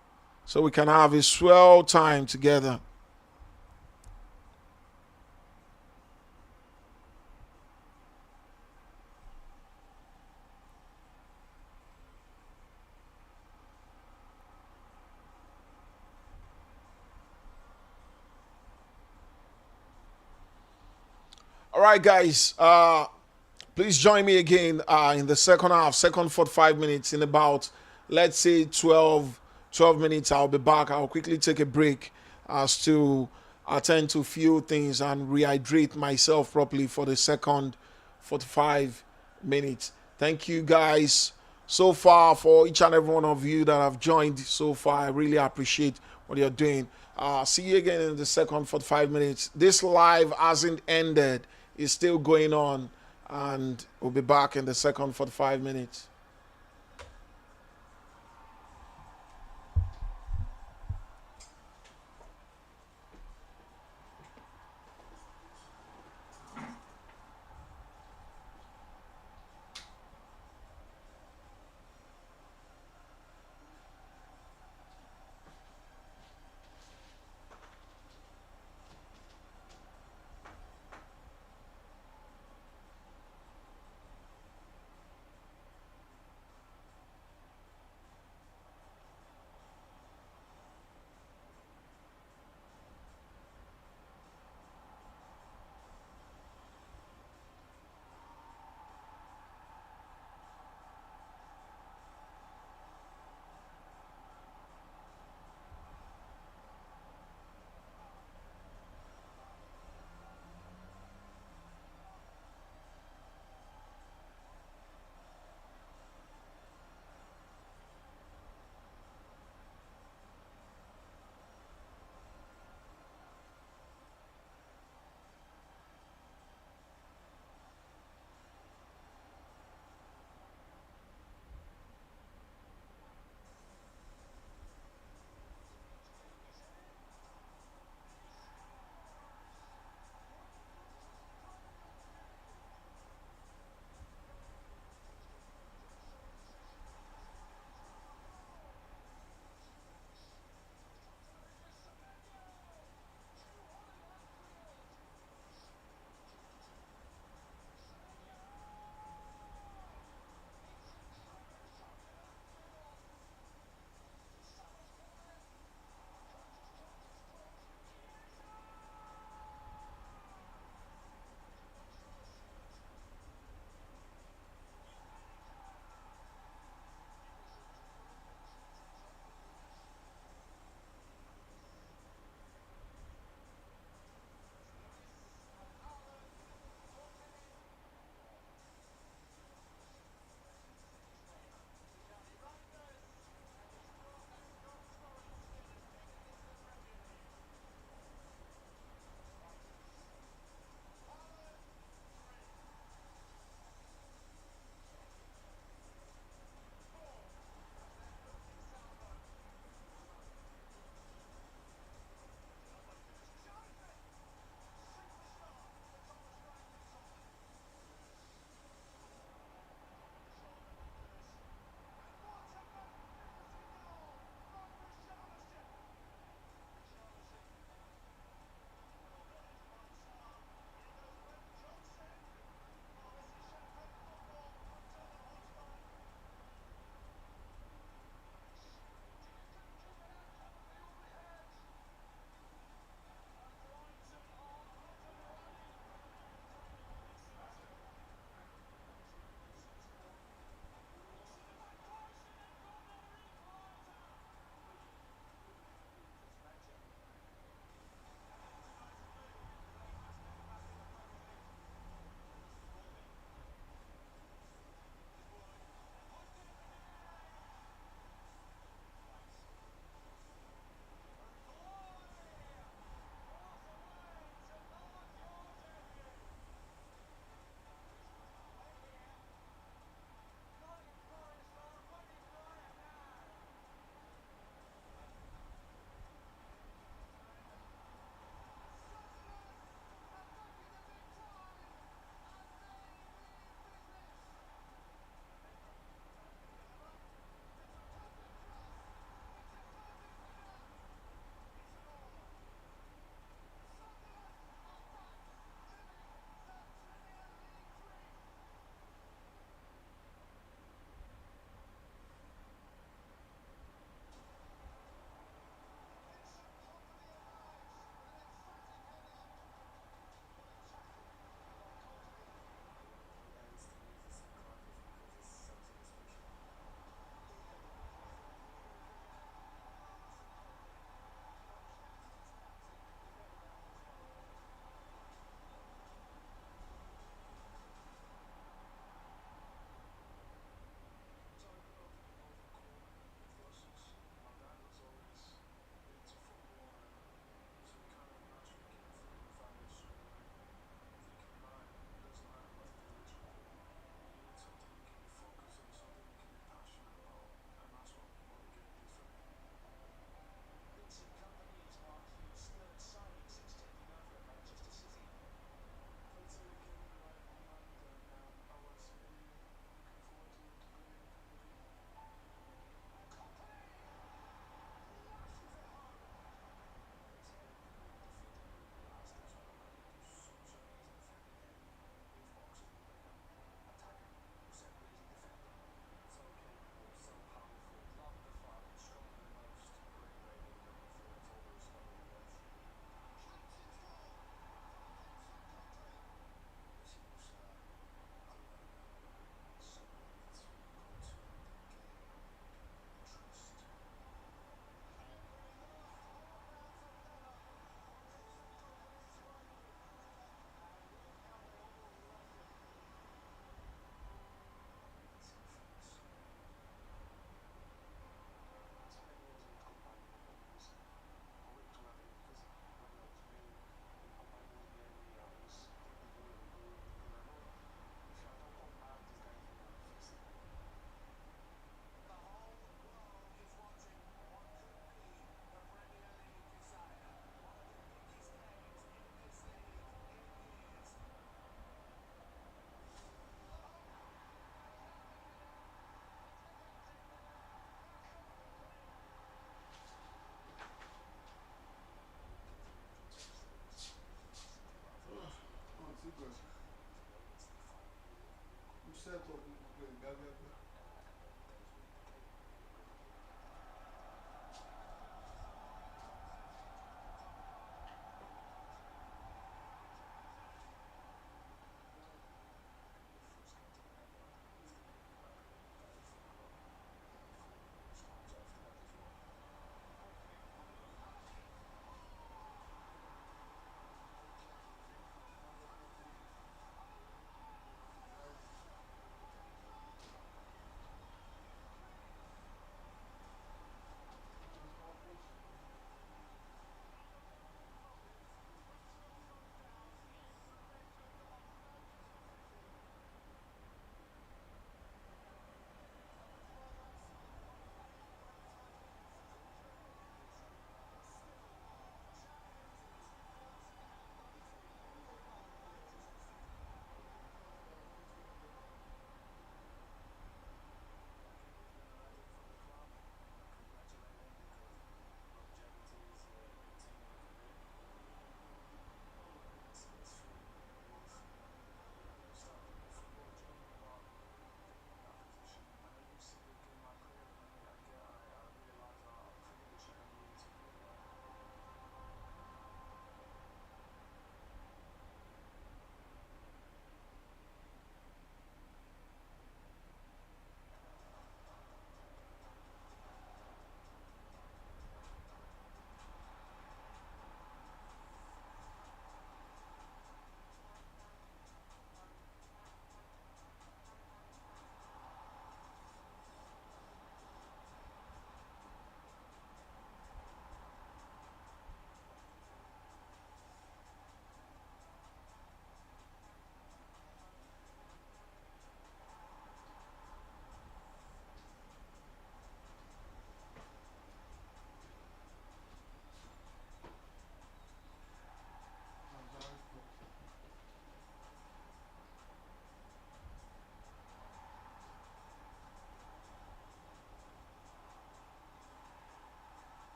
so we can have a swell time together. All right, guys. Please join me again in the second half, second 45 minutes. In about, let's say, 12 minutes, I'll be back. I'll quickly take a break as to attend to a few things and rehydrate myself properly for the second 45 minutes. Thank you, guys, so far, for each and every one of you that have joined so far. I really appreciate what you're doing. See you again in the second 45 minutes. This live hasn't ended. It's still going on, and we'll be back in the second 45 minutes.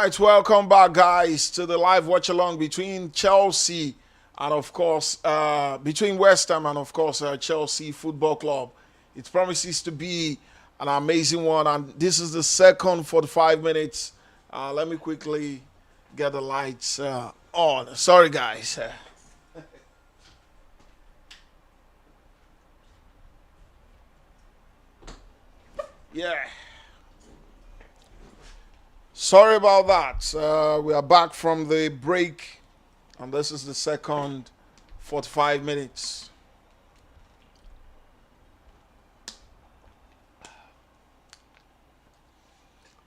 right, welcome back, guys, to the live watch along between Chelsea and, of course, between West Ham and, of course, Chelsea Football Club. It promises to be an amazing one, and this is the second 45 minutes. Let me quickly get the lights on. Sorry, guys. Yeah. Sorry about that. We are back from the break, and this is the second 45 minutes.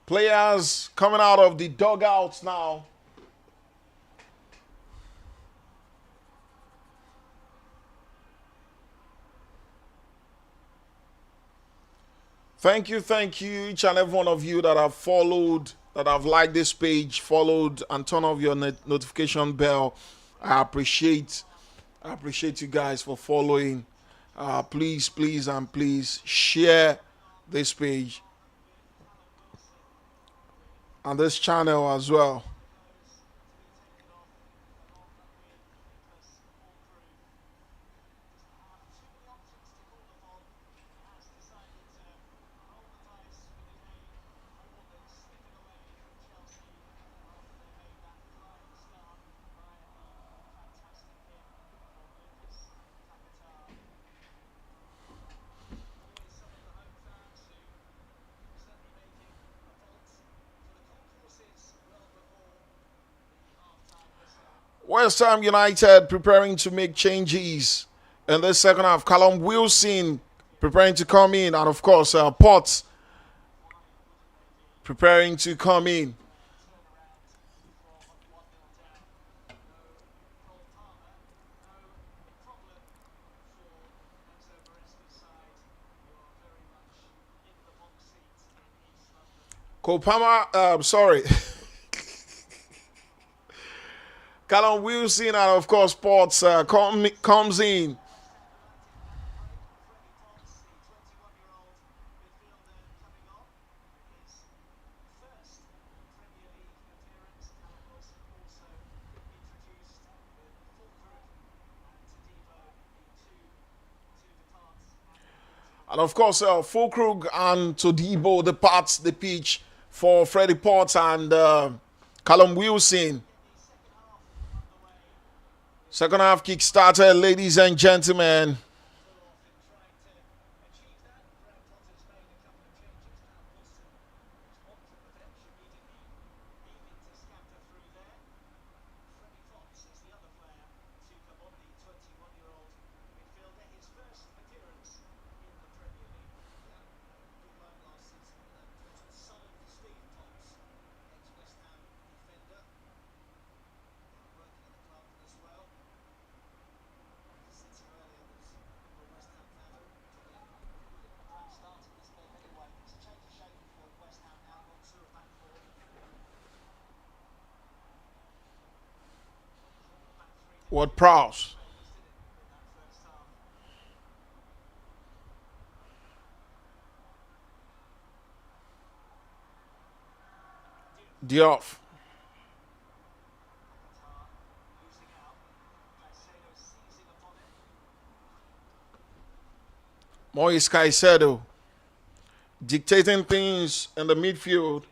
Players coming out of the dugouts now. Thank you, each and every one of you that have followed, that have liked this page, followed, and turned off your notification bell. I appreciate you guys for following. Please, and please share this page and this channel as well. West Ham United preparing to make changes in the second half. Callum Wilson preparing to come in, and of course Potts preparing to come in. Sorry. Callum Wilson and, of course, Potts comes in. And, of course, Fulkrug and Todibo departs the pitch for Freddie Potts and Callum Wilson. Second half kick started, ladies and gentlemen. What Prowse? Diouf. Moise Kaisedo dictating things in the midfield.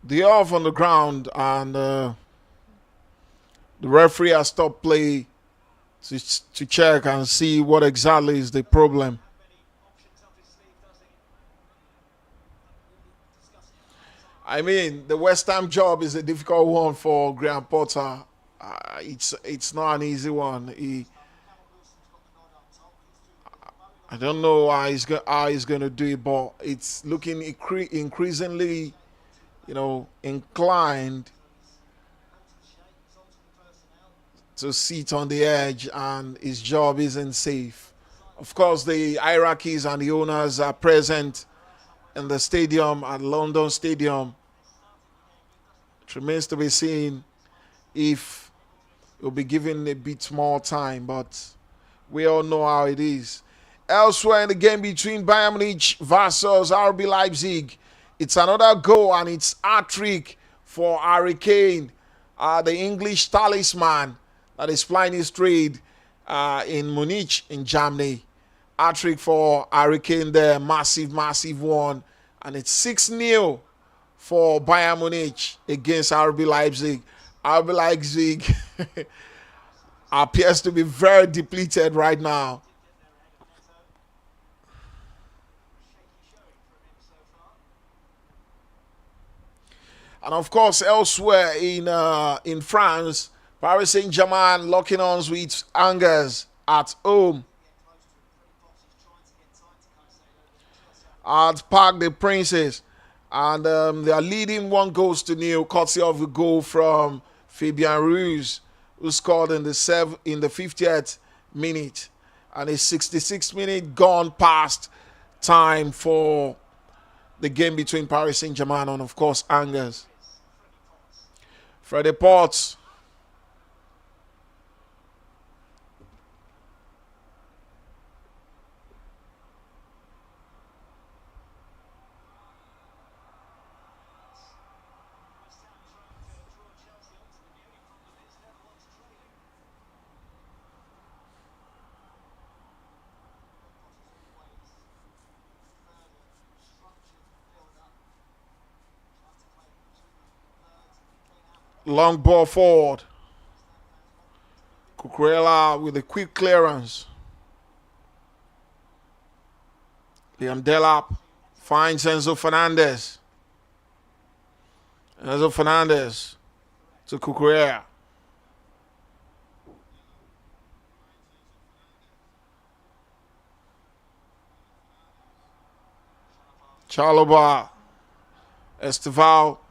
Diouf on the ground, and the referee has stopped play to check and see what exactly is the problem. I mean, the West Ham job is a difficult one for Graham Potter. It's not an easy one. I don't know how he's going to do it, but it's looking increasingly, inclined to sit on the edge, and his job isn't safe. Of course, the hierarchies and the owners are present in the stadium, at London Stadium, remains to be seen if he'll be given a bit more time, but we all know how it is. Elsewhere in the game between Bayern Munich versus RB Leipzig, it's another goal and it's hat-trick for Harry Kane, the English talisman that is flying his trade in Munich in Germany. Hat-trick for Harry Kane there, massive, massive one. And it's 6-0 for Bayern Munich against RB Leipzig. RB Leipzig appears to be very depleted right now. And of course, elsewhere in France, Paris Saint-Germain locking arms with Angers at home at Parc des Princes. And they are leading 1-0, courtesy of a goal from Fabian Ruiz, who scored in the 50th minute. And a 66-minute gone past time for the game between Paris Saint-Germain and, of course, Angers. Freddie Potts. Long ball forward. Cucurella with a quick clearance. Liam Delap finds Enzo Fernandez. Enzo Fernandez to Cucurella. Chalobah. Esteval.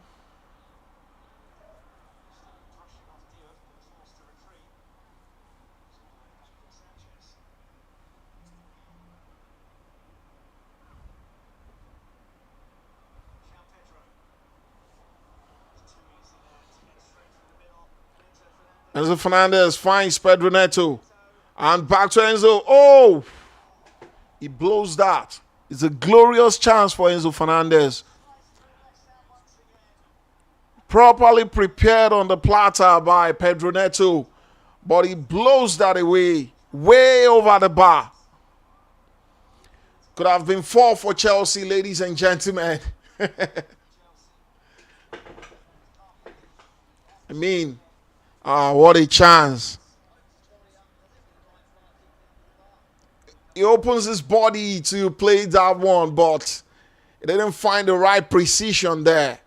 Enzo Fernandez finds Pedro Neto. And back to Enzo. Oh! He blows that. It's a glorious chance for Enzo Fernandez. Properly prepared on the platter by Pedro Neto. But he blows that away. Way over the bar. Could have been 4 for Chelsea, ladies and gentlemen. I mean... what a chance. He opens his body to play that one, but he didn't find the right precision there.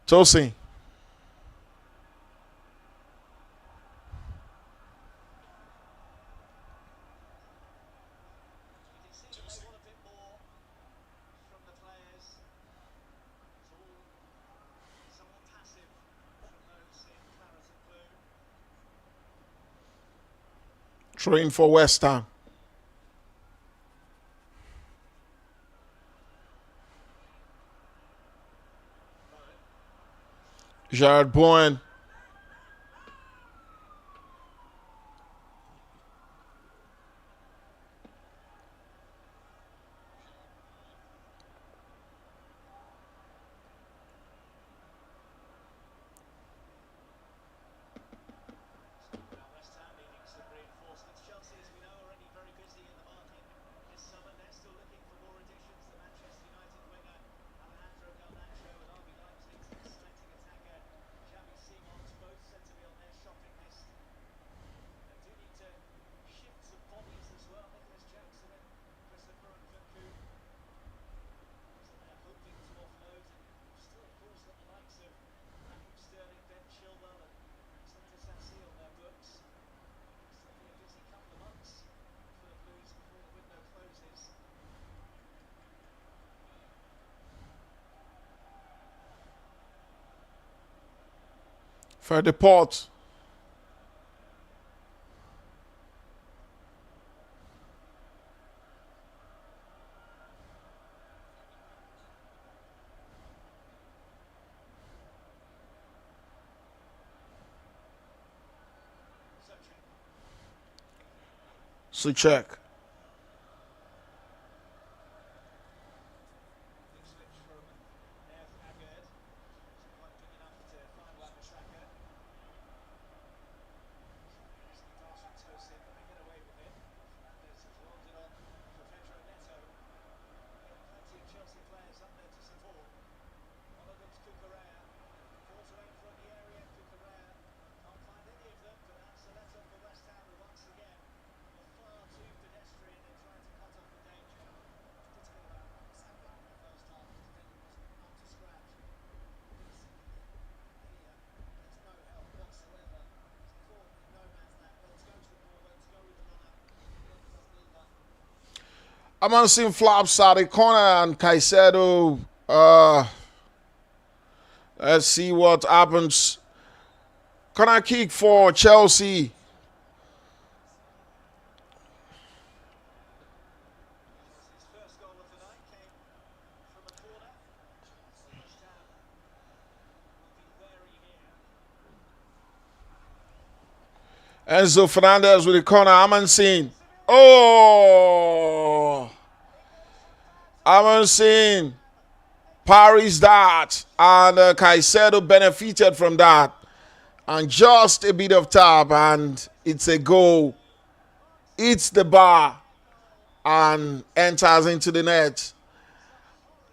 Tosin. Train for West Ham. Jared Bowen. For the pot. So check. I'm seeing flops out the corner and Kaisedo. Let's see what happens. Corner kick for Chelsea. Enzo Fernandez with the corner. Amansing. Oh! Amansing parries that. And Kaisedo benefited from that. And just a bit of tap. And it's a goal. Hits the bar. And enters into the net.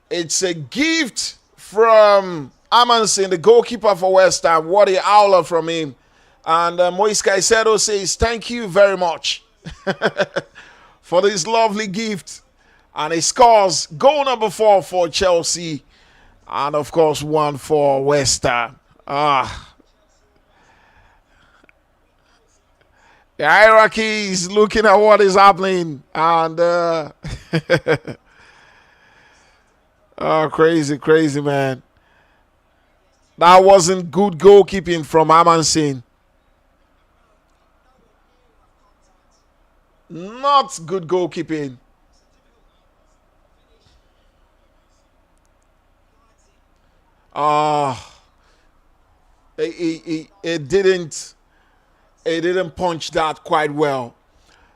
It's a gift from Amansing, the goalkeeper for West Ham. What a howler from him. And Moise Kaisedo says, thank you very much for this lovely gift. And he scores goal number 4 for Chelsea. And, of course, 1 for West Ham. The hierarchy is looking at what is happening. And, oh, crazy, man. That wasn't good goalkeeping from Amansing. Not good goalkeeping. It didn't punch that quite well.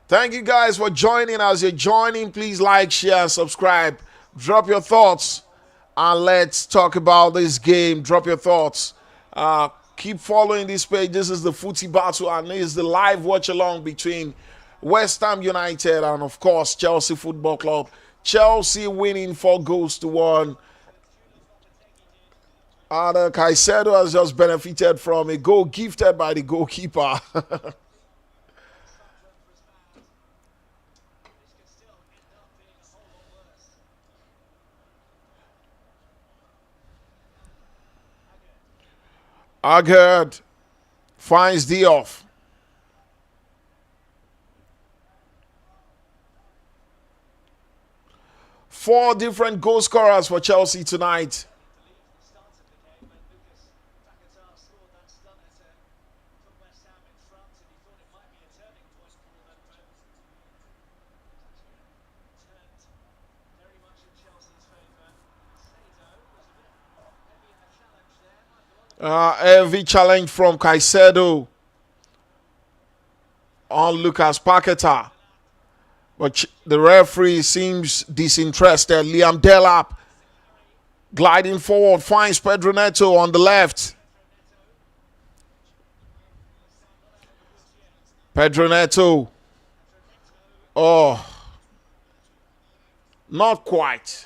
Thank you guys for joining. As you're joining, please like, share, subscribe. Drop your thoughts and let's talk about this game. Drop your thoughts. Keep following this page. This is the Footy Battle and this is the live watch along between West Ham United and, of course, Chelsea Football Club. Chelsea winning 4-1. And Kaisedo has just benefited from a goal gifted by the goalkeeper. Agard finds Diop. Four different goal scorers for Chelsea tonight. Heavy challenge from Kaisedo on Lucas Paqueta. But the referee seems disinterested. Liam Delap gliding forward, finds Pedro Neto on the left. Pedro Neto. Oh, not quite.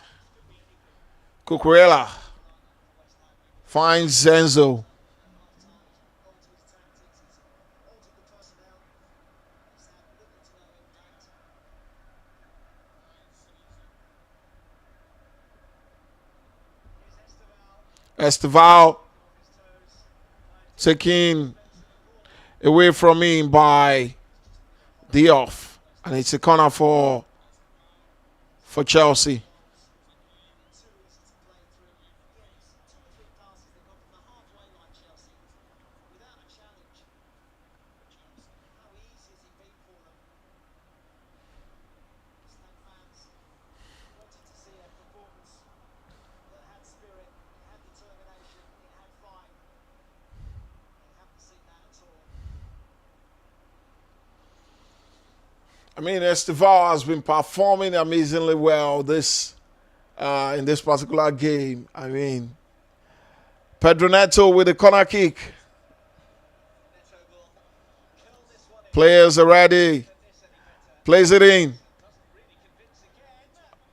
Cucurella finds Enzo. Esteval taken away from him by Diop. And it's a corner for Chelsea. I mean, Estival has been performing amazingly well this in this particular game. I mean, Pedro Neto with the corner kick. Players are ready. Plays it in.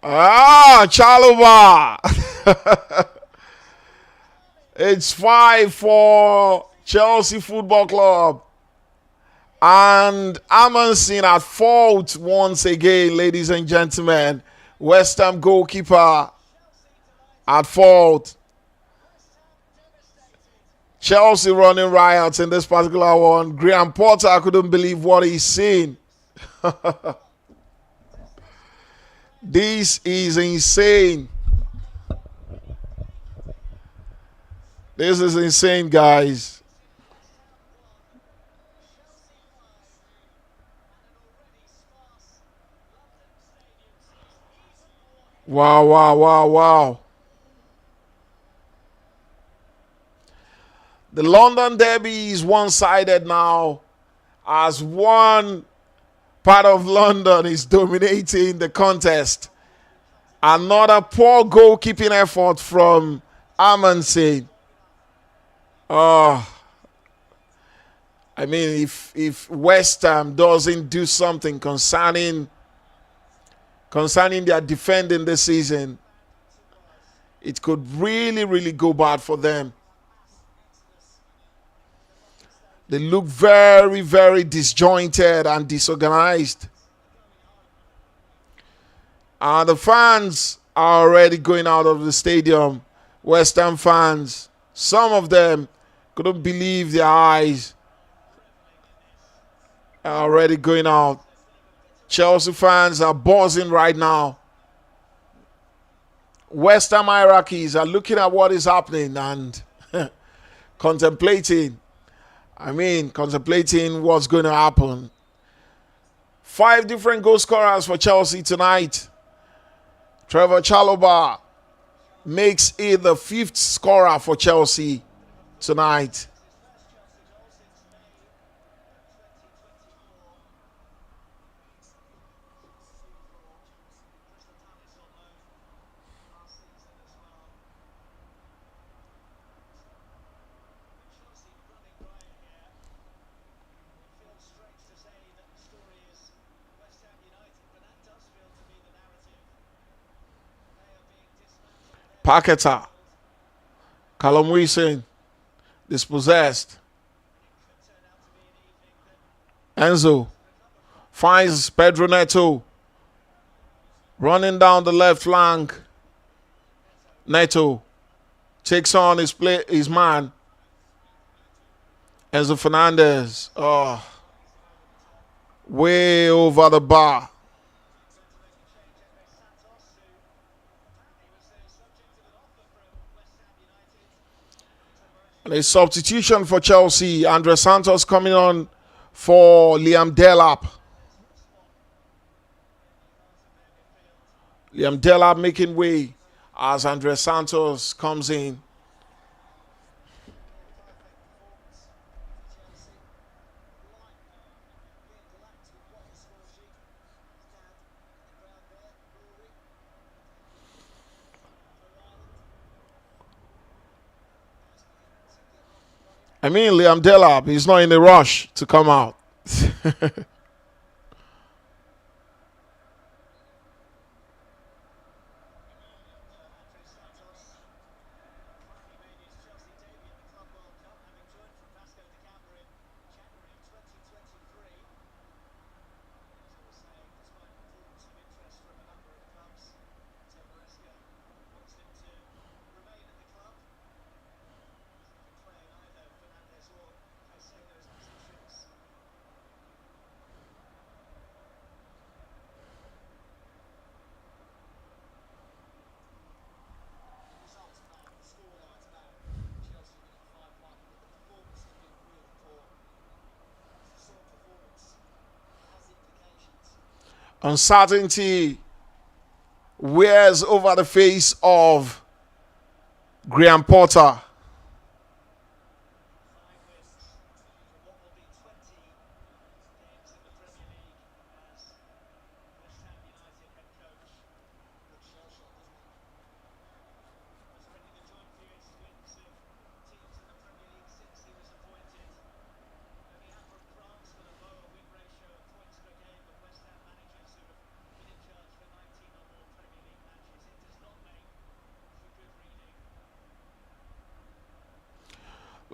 Chaluba. It's 5 for Chelsea Football Club. And Amundsen at fault once again, ladies and gentlemen. West Ham goalkeeper at fault. Chelsea running riots in this particular one. Graham Potter couldn't believe what he's seen. This is insane. This is insane, guys. Wow, wow, wow, wow. The London Derby is one-sided now, as one part of London is dominating the contest. Another poor goalkeeping effort from Amundsen. I mean, if West Ham doesn't do something concerning their defending this season, it could really, really go bad for them. They look very, very disjointed and disorganized. And the fans are already going out of the stadium. West Ham fans, some of them couldn't believe their eyes. Are already going out. Chelsea fans are buzzing right now. West Ham hierarchies are looking at what is happening and contemplating what's going to happen. 5 different goal scorers for Chelsea tonight. Trevor Chalobah makes it the 5th scorer for Chelsea tonight. Paquetá. Callum Wilson dispossessed. Enzo finds Pedro Neto running down the left flank. Neto takes on his man. Enzo Fernandez. Way over the bar. And a substitution for Chelsea. Andre Santos coming on for Liam Delap. Liam Delap making way as Andre Santos comes in. I mean, Liam Delap, he's not in a rush to come out. Uncertainty wears over the face of Graham Potter.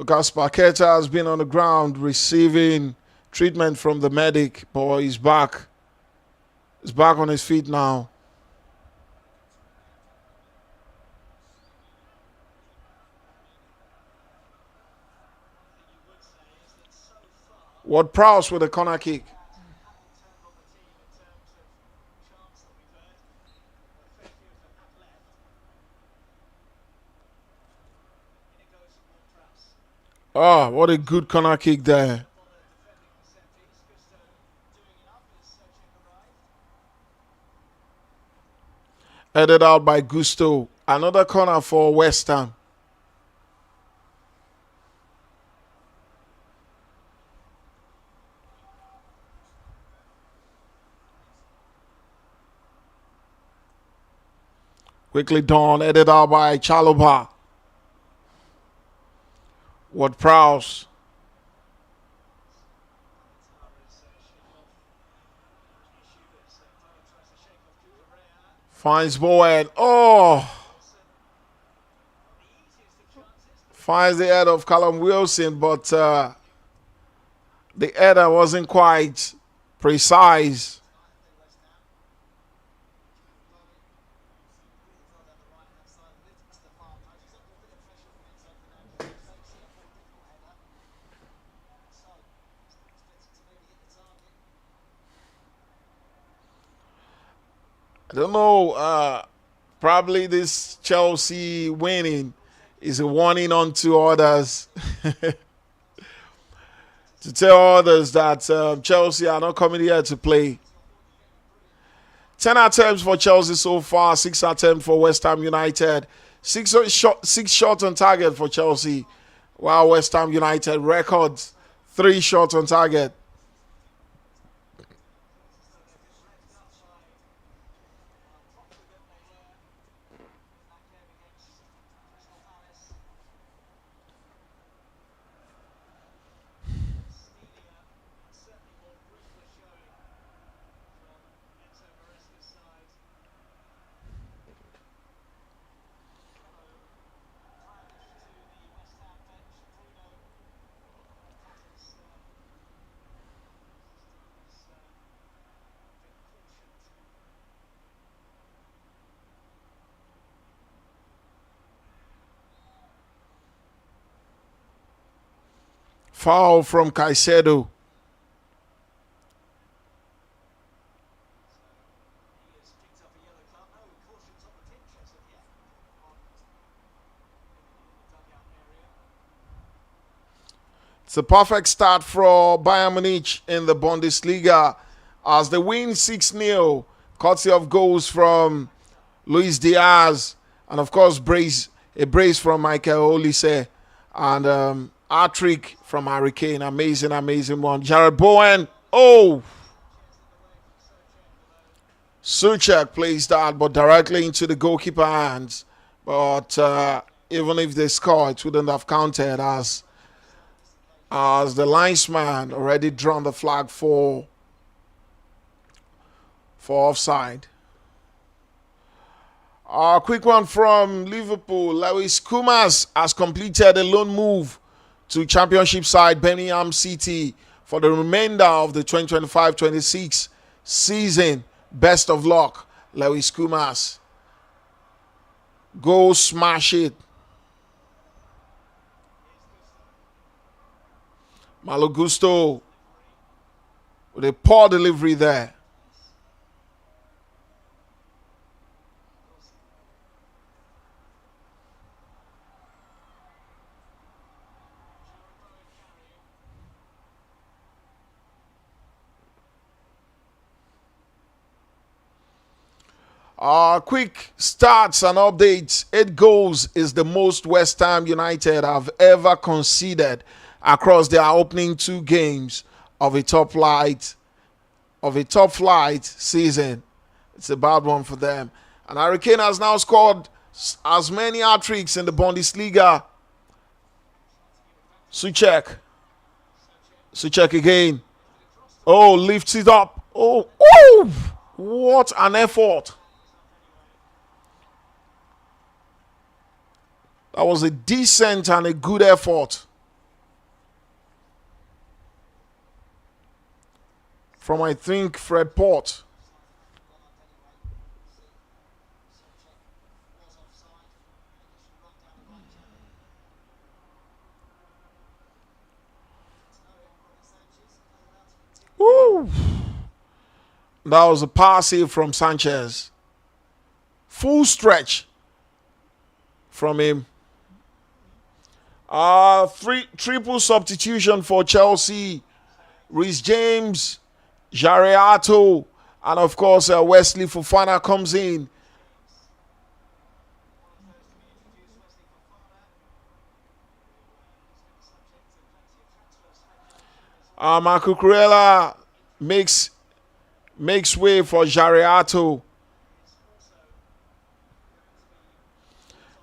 Lucas Paqueta has been on the ground receiving treatment from the medic, but he's back. He's back on his feet now. Ward-Prowse with a corner kick. Oh, what a good corner kick there. Headed out by Gusto. Another corner for West Ham. Quickly done. Headed out by Chalobah. Ward-Prowse. Finds Bowen. Oh! Finds the head of Callum Wilson, but the header wasn't quite precise. I don't know. Probably this Chelsea winning is a warning unto others to tell others that Chelsea are not coming here to play. 10 attempts for Chelsea so far, 6 attempts for West Ham United. 6 shots on target for Chelsea, while West Ham United records 3 shots on target. Foul from Kaisedo. It's a perfect start for Bayern Munich in the Bundesliga as they win 6-0, courtesy of goals from Luis Diaz and, of course, a brace from Michael Olise and hat-trick from Harry Kane. Amazing one. Jared Bowen. Oh! Souček plays that, but directly into the goalkeeper hands. But even if they score, it wouldn't have counted as the linesman already drawn the flag for offside. A quick one from Liverpool. Lewis Kumas has completed a loan move to Championship side Birmingham City for the remainder of the 2025-26 season. Best of luck, Lewis Kumas. Go smash it. Malo Gusto with a poor delivery there. Quick stats and updates. 8 goals is the most West Ham United have ever conceded across their opening 2 games of a top flight season. It's a bad one for them. And Harry Kane has now scored as many hat-tricks in the Bundesliga. Souček again. Oh, lifts it up. Oh, what an effort. That was a decent and a good effort from, I think, Fred Port. Woo! That was a pass save from Sanchez. Full stretch from him. Triple substitution for Chelsea. Reece James, Jariato, and of course Wesley Fofana comes in. Marco Kurela makes way for Jariato.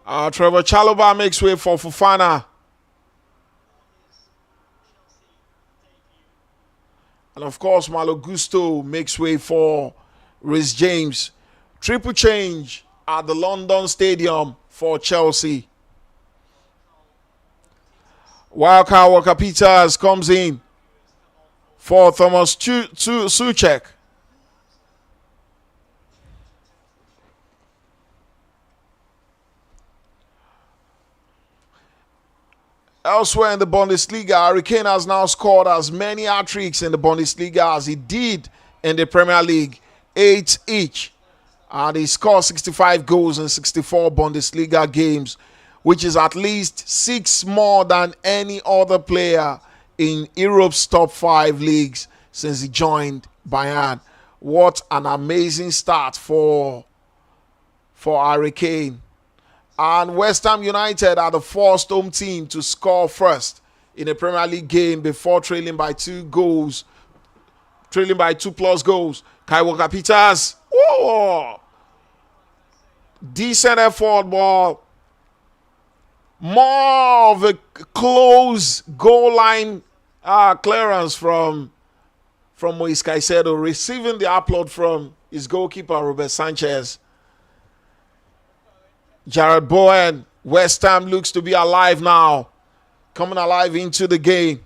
Trevor Chalobah makes way for Fofana. And of course, Malo Gusto makes way for Reece James. Triple change at the London Stadium for Chelsea. Wildcard Walker Peters comes in for Thomas Suchek. Elsewhere in the Bundesliga, Hurricane has now scored as many hat-tricks in the Bundesliga as he did in the Premier League, 8 each. And he scored 65 goals in 64 Bundesliga games, which is at least 6 more than any other player in Europe's top 5 leagues since he joined Bayern. What an amazing start for Hurricane. And West Ham United are the first home team to score first in a Premier League game before trailing by 2 plus goals. Kai Walker Peters. Whoa! Decent effort, but more of a close goal line clearance from Moise Kaisedo, receiving the upload from his goalkeeper, Robert Sanchez. Jared Bowen, West Ham looks to be alive now. Coming alive into the game.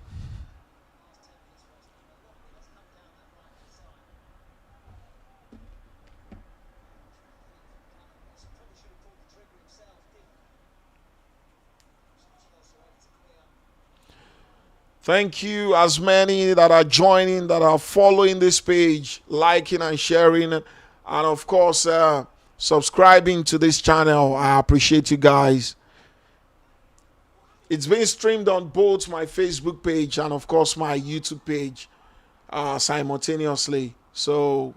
Thank you as many that are joining, that are following this page, liking and sharing, and of course subscribing to this channel. I appreciate you guys. It's being streamed on both my Facebook page and of course my YouTube page simultaneously. So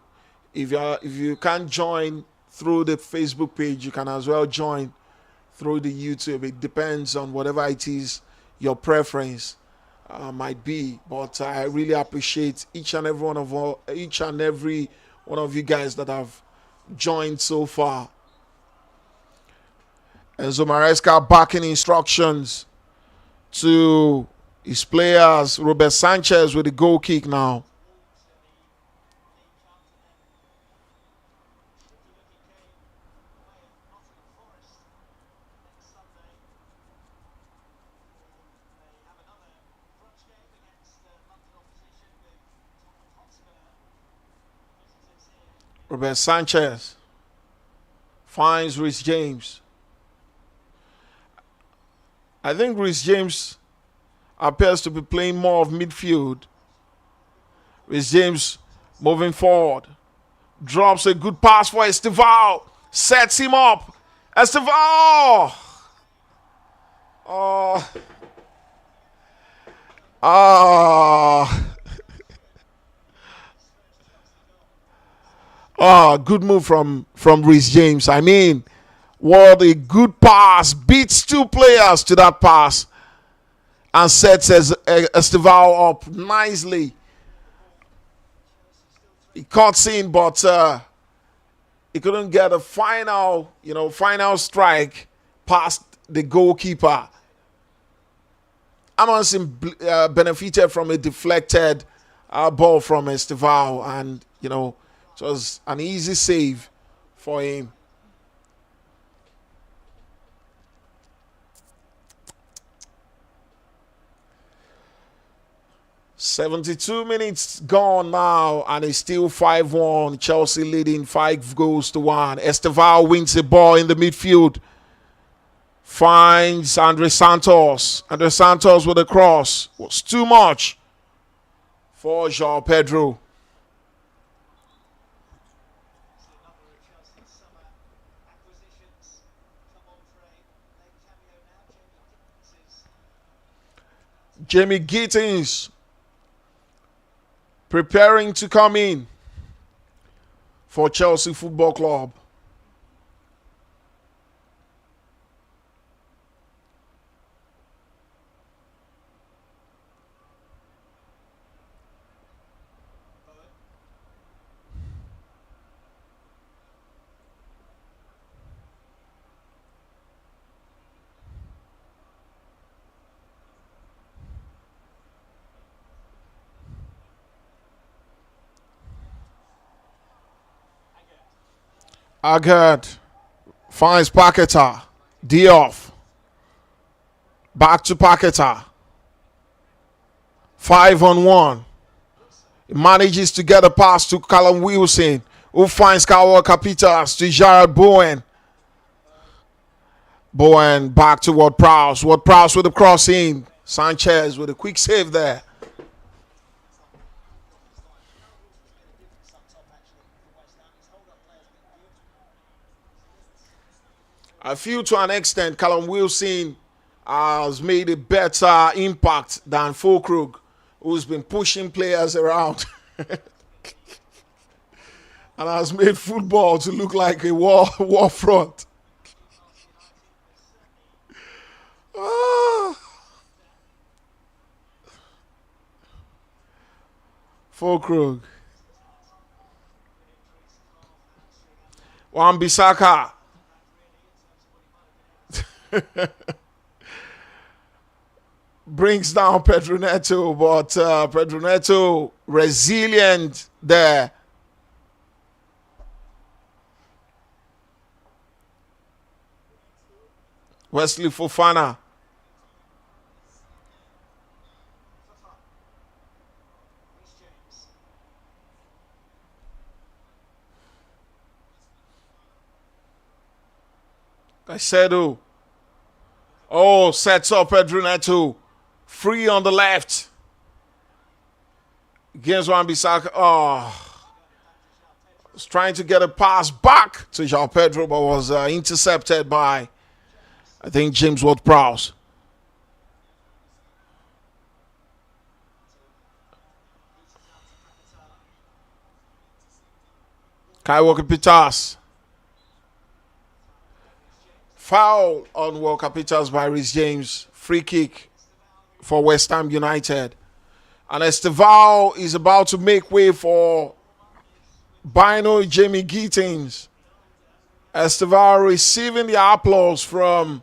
if you can't join through the Facebook page, you can as well join through the YouTube. It depends on whatever it is your preference might be, but I really appreciate each and every one of you guys that have joined so far. Enzo Maresca backing instructions to his players. Robert Sanchez with the goal kick now. Robert Sanchez finds Reece James. I think Reece James appears to be playing more of midfield. Reece James moving forward. Drops a good pass for Esteval. Sets him up. Esteval! Good move from Reece James. I mean, what a good pass. Beats 2 players to that pass. And sets Esteval up nicely. He cuts in, but he couldn't get a final strike past the goalkeeper. Amundsen benefited from a deflected ball from Esteval, and it was an easy save for him. 72 minutes gone now, and it's still 5-1. Chelsea leading 5-1. Esteval wins the ball in the midfield. Finds Andre Santos. Andre Santos with a cross. Was too much for João Pedro. Jamie Gittins preparing to come in for Chelsea Football Club. Agard finds Paquetá. Diouf. Back to Paquetá. 5-on-1. He manages to get a pass to Callum Wilson, who finds Kyle Capitas to Jared Bowen. Bowen back to Ward-Prowse. Ward-Prowse with the cross in. Sanchez with a quick save there. I feel to an extent Callum Wilson has made a better impact than Fulkrug, who's been pushing players around and has made football to look like a war front. Fulkrug. Wan-Bissaka. Brings down Pedro Neto, but Pedro Neto resilient there. Wesley Fofana. Kaisedo. Oh, sets up Pedro Neto. Free on the left. Against Wan-Bissaka. Oh. Was trying to get a pass back to João Pedro, but was intercepted by, I think, James Ward-Prowse. Kai Walker-Peters. Foul on Walker-Peters by Reece James. Free kick for West Ham United. And Esteval is about to make way for Bino Jamie Gittins. Esteval receiving the applause from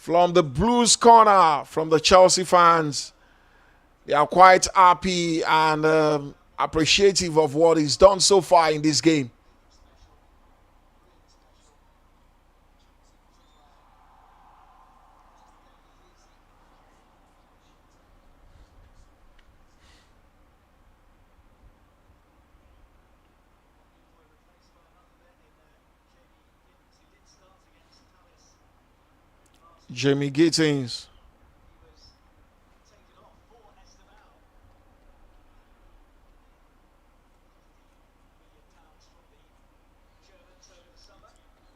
the Blues corner, from the Chelsea fans. They are quite happy and appreciative of what he's done so far in this game. Jamie Gittins.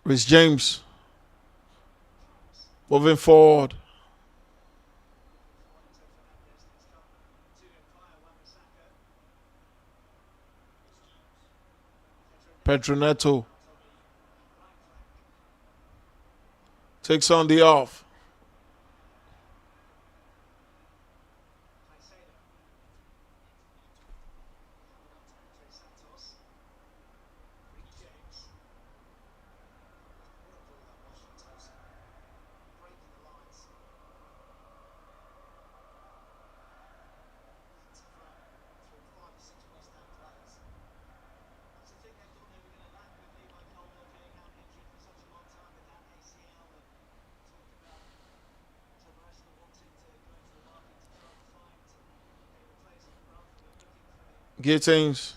Reece James. Moving forward. Pedro Neto. Takes on the off. Gittins.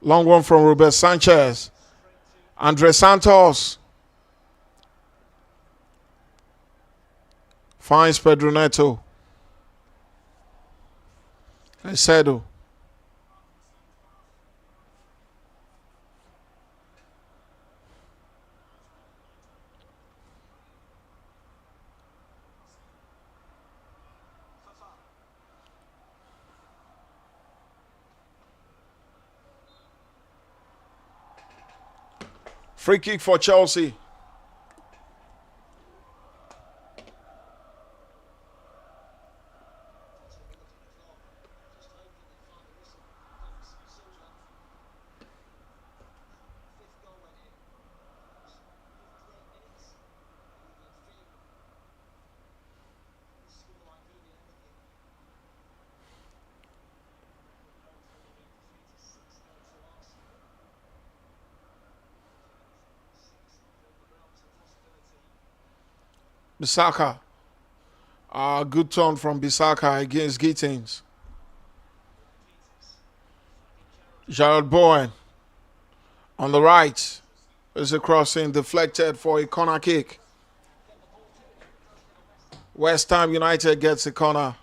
Long one from Robert Sanchez. Andre Santos. Finds Pedro Neto. Kaisedo. Free kick for Chelsea. Bissaka. Good turn from Bissaka against Gittins. Jarrod Bowen on the right. There's a crossing deflected for a corner kick. West Ham United gets a corner.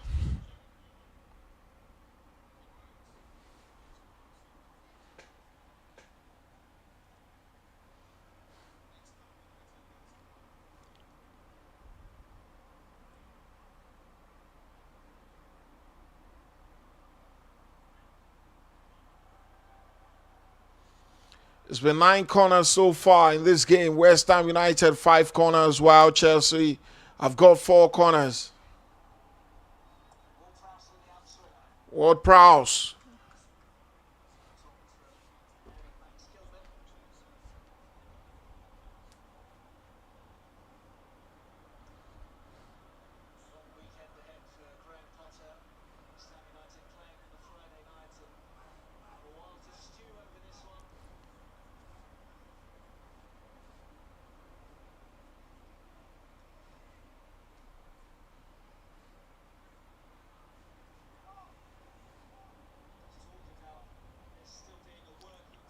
It's been 9 corners so far in this game. West Ham United 5 corners, while Chelsea have got 4 corners. Ward-Prowse.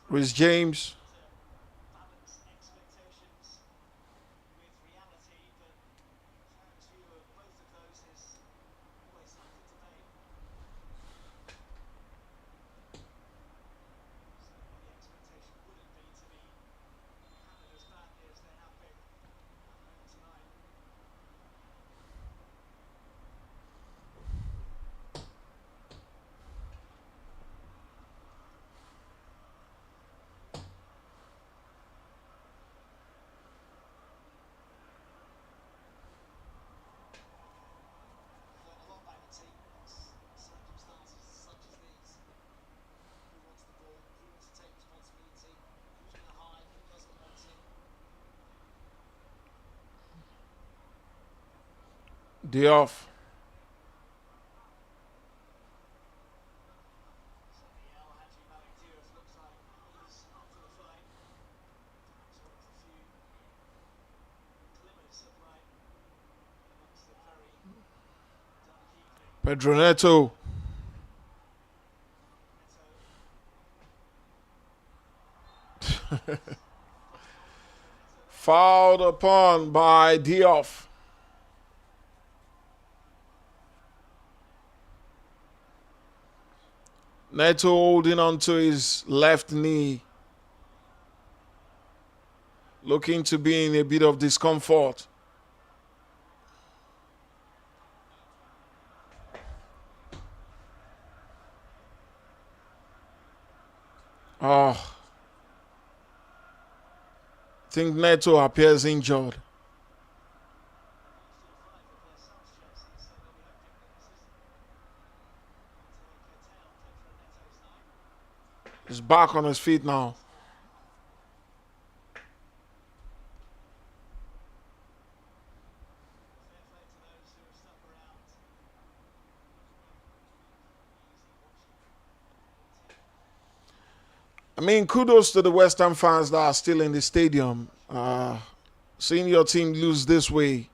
Rhys James. Diouf. Pedro Neto. Fouled upon by Diouf. Neto holding onto his left knee. Looking to be in a bit of discomfort. I think Neto appears injured. He's back on his feet now. I mean, kudos to the West Ham fans that are still in the stadium. Seeing your team lose this way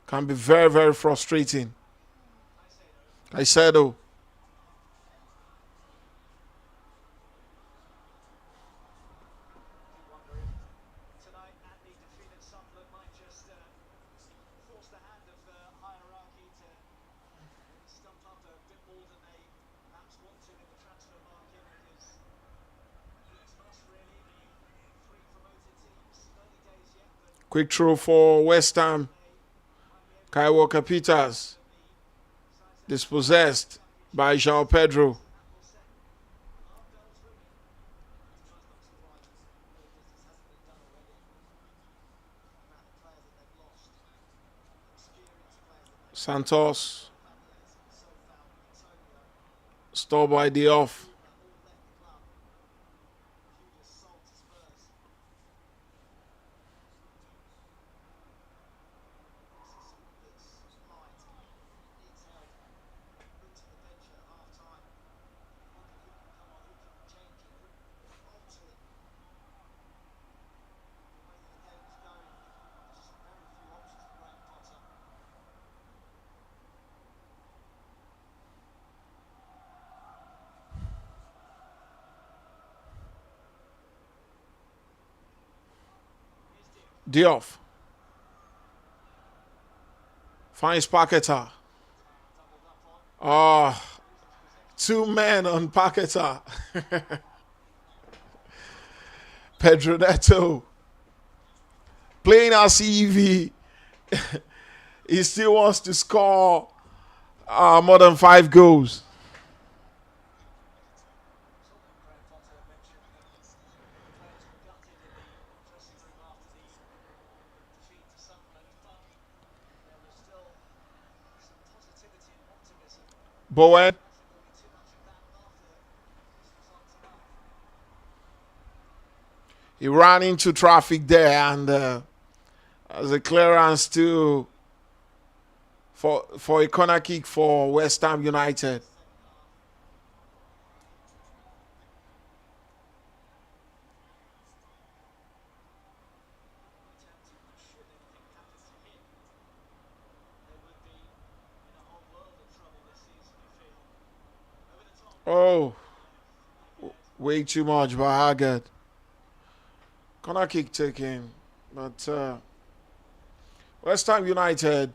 can be very, very frustrating. Kaisedo. Quick throw for West Ham. Kai Walker-Peters. Dispossessed by João Pedro. Santos. Stopped by the off. Diouf finds Paquetá. Oh, 2 men on Paquetá. Pedro Neto playing as EV. He still wants to score more than 5 goals. Bowen. He ran into traffic there, and as a clearance for a corner kick for West Ham United. Oh, way too much by Haggard. Corner kick taken, but West Ham United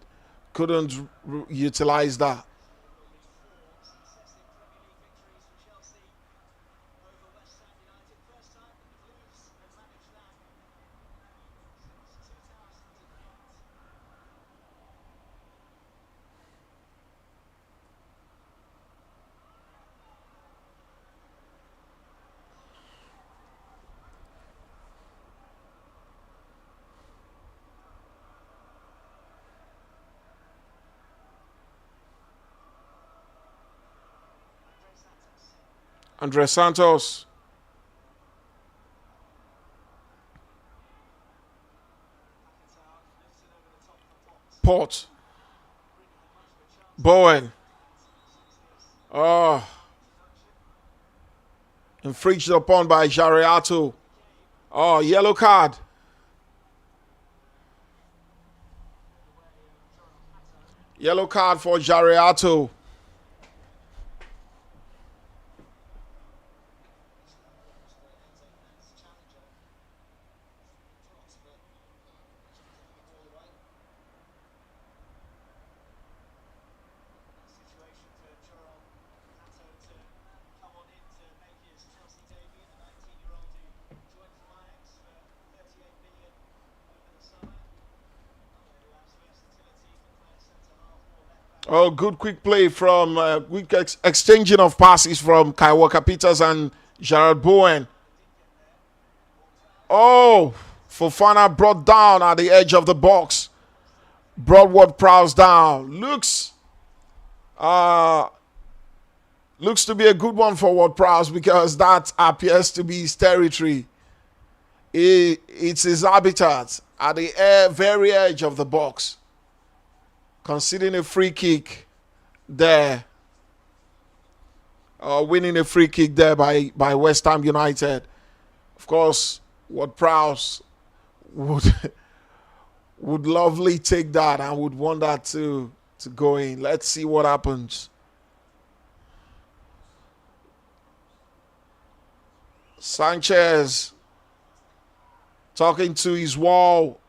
couldn't utilize that. Andres Santos. Port. Bowen. Oh. Infringed upon by Jariato. Oh, yellow card. Yellow card for Jariato. Oh, good quick play from quick exchanging of passes from Kai Walker-Peters and Gerard Bowen. Oh, Fofana brought down at the edge of the box. Broadward prowls down. Looks Looks to be a good one for Ward Prowse because that appears to be his territory. It's his habitat at the very edge of the box. Conceding a free kick there. Winning a free kick there by West Ham United. Of course, Ward Prowse would lovely take that and would want that to go in. Let's see what happens. Sanchez talking to his wall.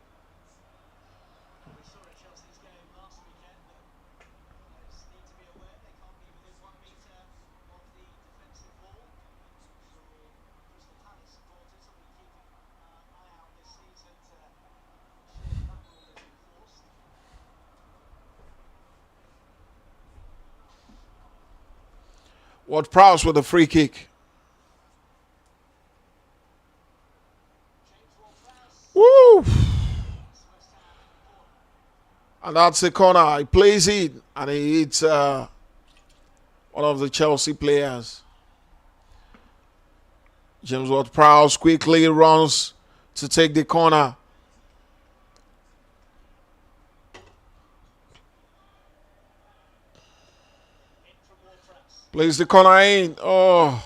Ward Prowse with a free kick. Woo! And that's a corner. He plays it and he hits one of the Chelsea players. James Ward-Prowse quickly runs to take the corner. Plays the corner in. Oh.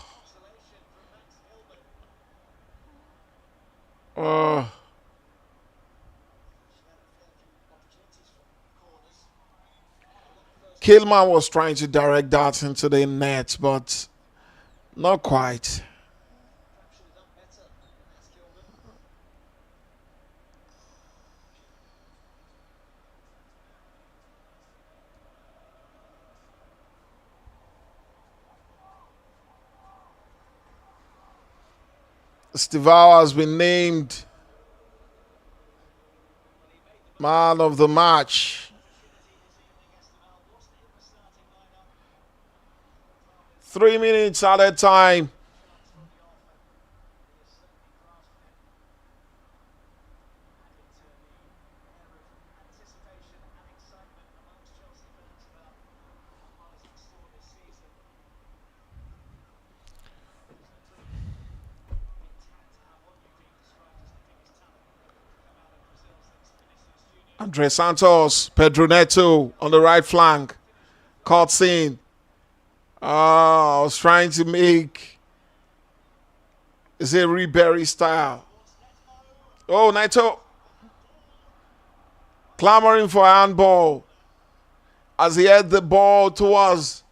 Kilman was trying to direct that into the net, but not quite. Stivao has been named man of the match. 3 minutes at a time. Andre Santos, Pedro Neto on the right flank. Caught in. I was trying to make, is it Ribery style? Oh, Neto. Clamoring for handball as he had the ball towards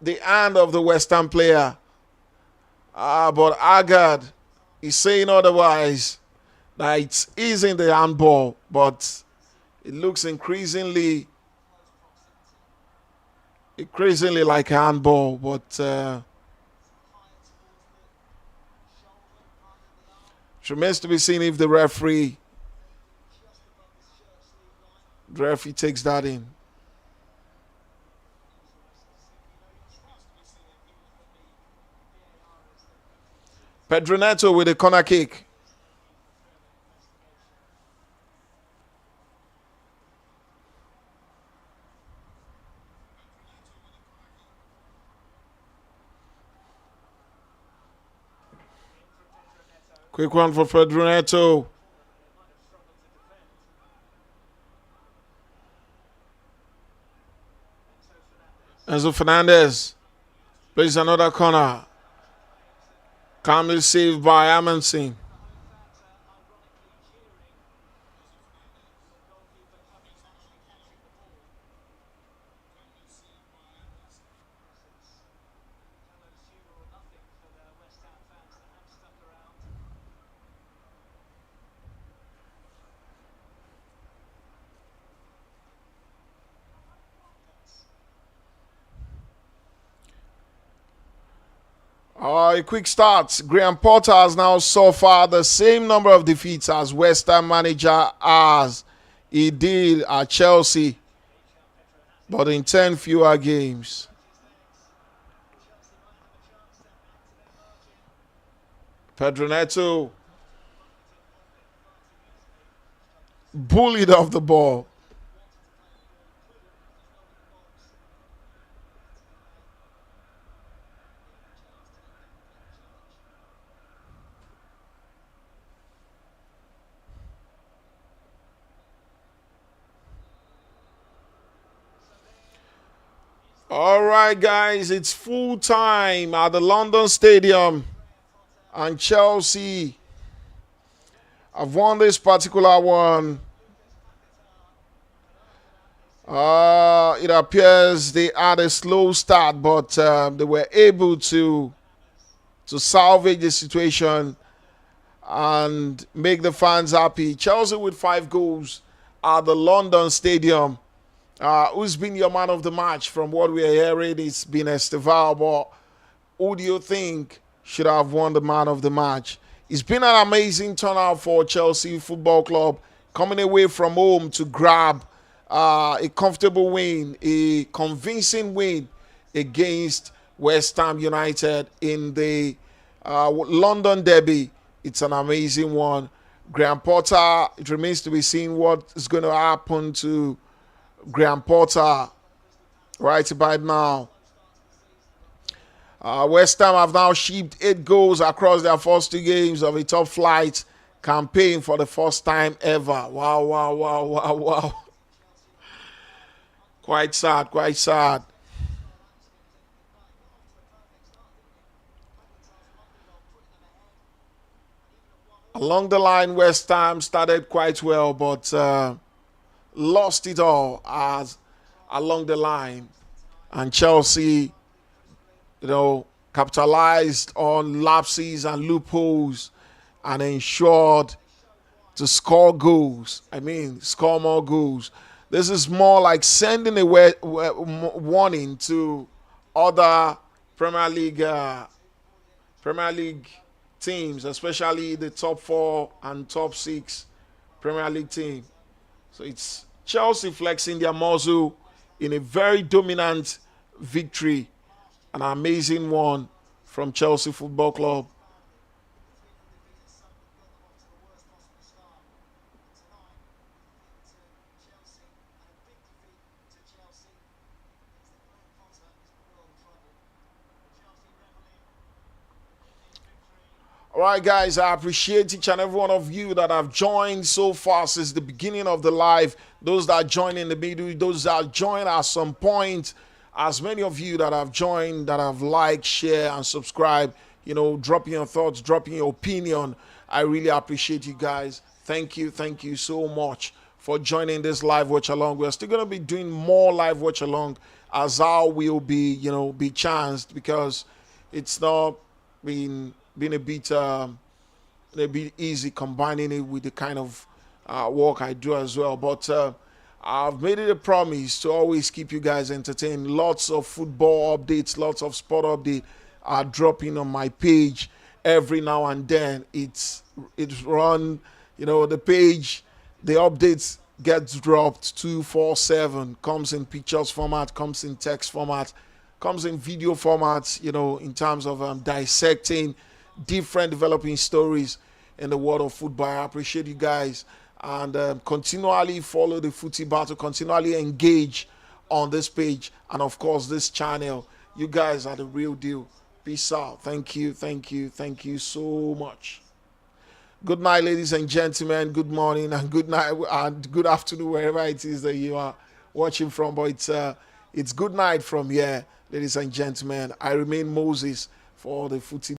the hand of the West Ham player. But Agard is saying otherwise. That it isn't the handball, but it looks increasingly like a handball, but it remains to be seen if the referee takes that in. Pedro Neto with a corner kick. Quick one for Pedro Neto. Enzo Fernandez plays another corner. Calmly saved by Amundsen. A quick start. Graham Potter has now so far the same number of defeats as West Ham manager as he did at Chelsea, but in 10 fewer games. Pedro Neto bullied off the ball. All right, guys, it's full time at the London Stadium, and Chelsea have won this particular one. It appears they had a slow start, but they were able to salvage the situation and make the fans happy. Chelsea with 5 goals at the London Stadium. Who's been your man of the match? From what we are hearing, it's been Esteval, but who do you think should have won the man of the match? It's been an amazing turnout for Chelsea Football Club, coming away from home to grab a comfortable win, a convincing win against West Ham United in the London derby. It's an amazing one. Graham Potter, it remains to be seen what is going to happen to Graham Potter right about now. West Ham have now shipped 8 goals across their first 2 games of a top flight campaign for the first time ever. Wow, wow, wow, wow, wow. Quite sad, quite sad. Along the line, West Ham started quite well, but lost it all as along the line. And Chelsea, capitalized on lapses and loopholes and ensured to score goals. Score more goals. This is more like sending a warning to other Premier League teams, especially the top 4 and top 6 Premier League team. So it's Chelsea flexing their muscle in a very dominant victory, an amazing one from Chelsea Football Club. All right, guys, I appreciate each and every one of you that have joined so far since the beginning of the live. Those that join in the middle, those that join at some point, as many of you that have joined, that have liked, share, and subscribe, dropping your thoughts, dropping your opinion. I really appreciate you guys. Thank you so much for joining this live watch along. We're still going to be doing more live watch along as how we'll be, be chanced, because it's not been a bit easy combining it with the kind of work I do as well. But I've made it a promise to always keep you guys entertained. Lots of football updates, lots of sport updates are dropping on my page every now and then. It's run, the page, the updates gets dropped 247, comes in pictures format, comes in text format, comes in video formats, in terms of dissecting different developing stories in the world of football. I appreciate you guys, and continually follow the footy battle, continually engage on this page and of course this channel. You guys are the real deal. Peace out. Thank you so much. Good night, ladies and gentlemen. Good morning and good night and good afternoon, wherever it is that you are watching from. But it's good night from here, ladies and gentlemen. I remain Moses for the footy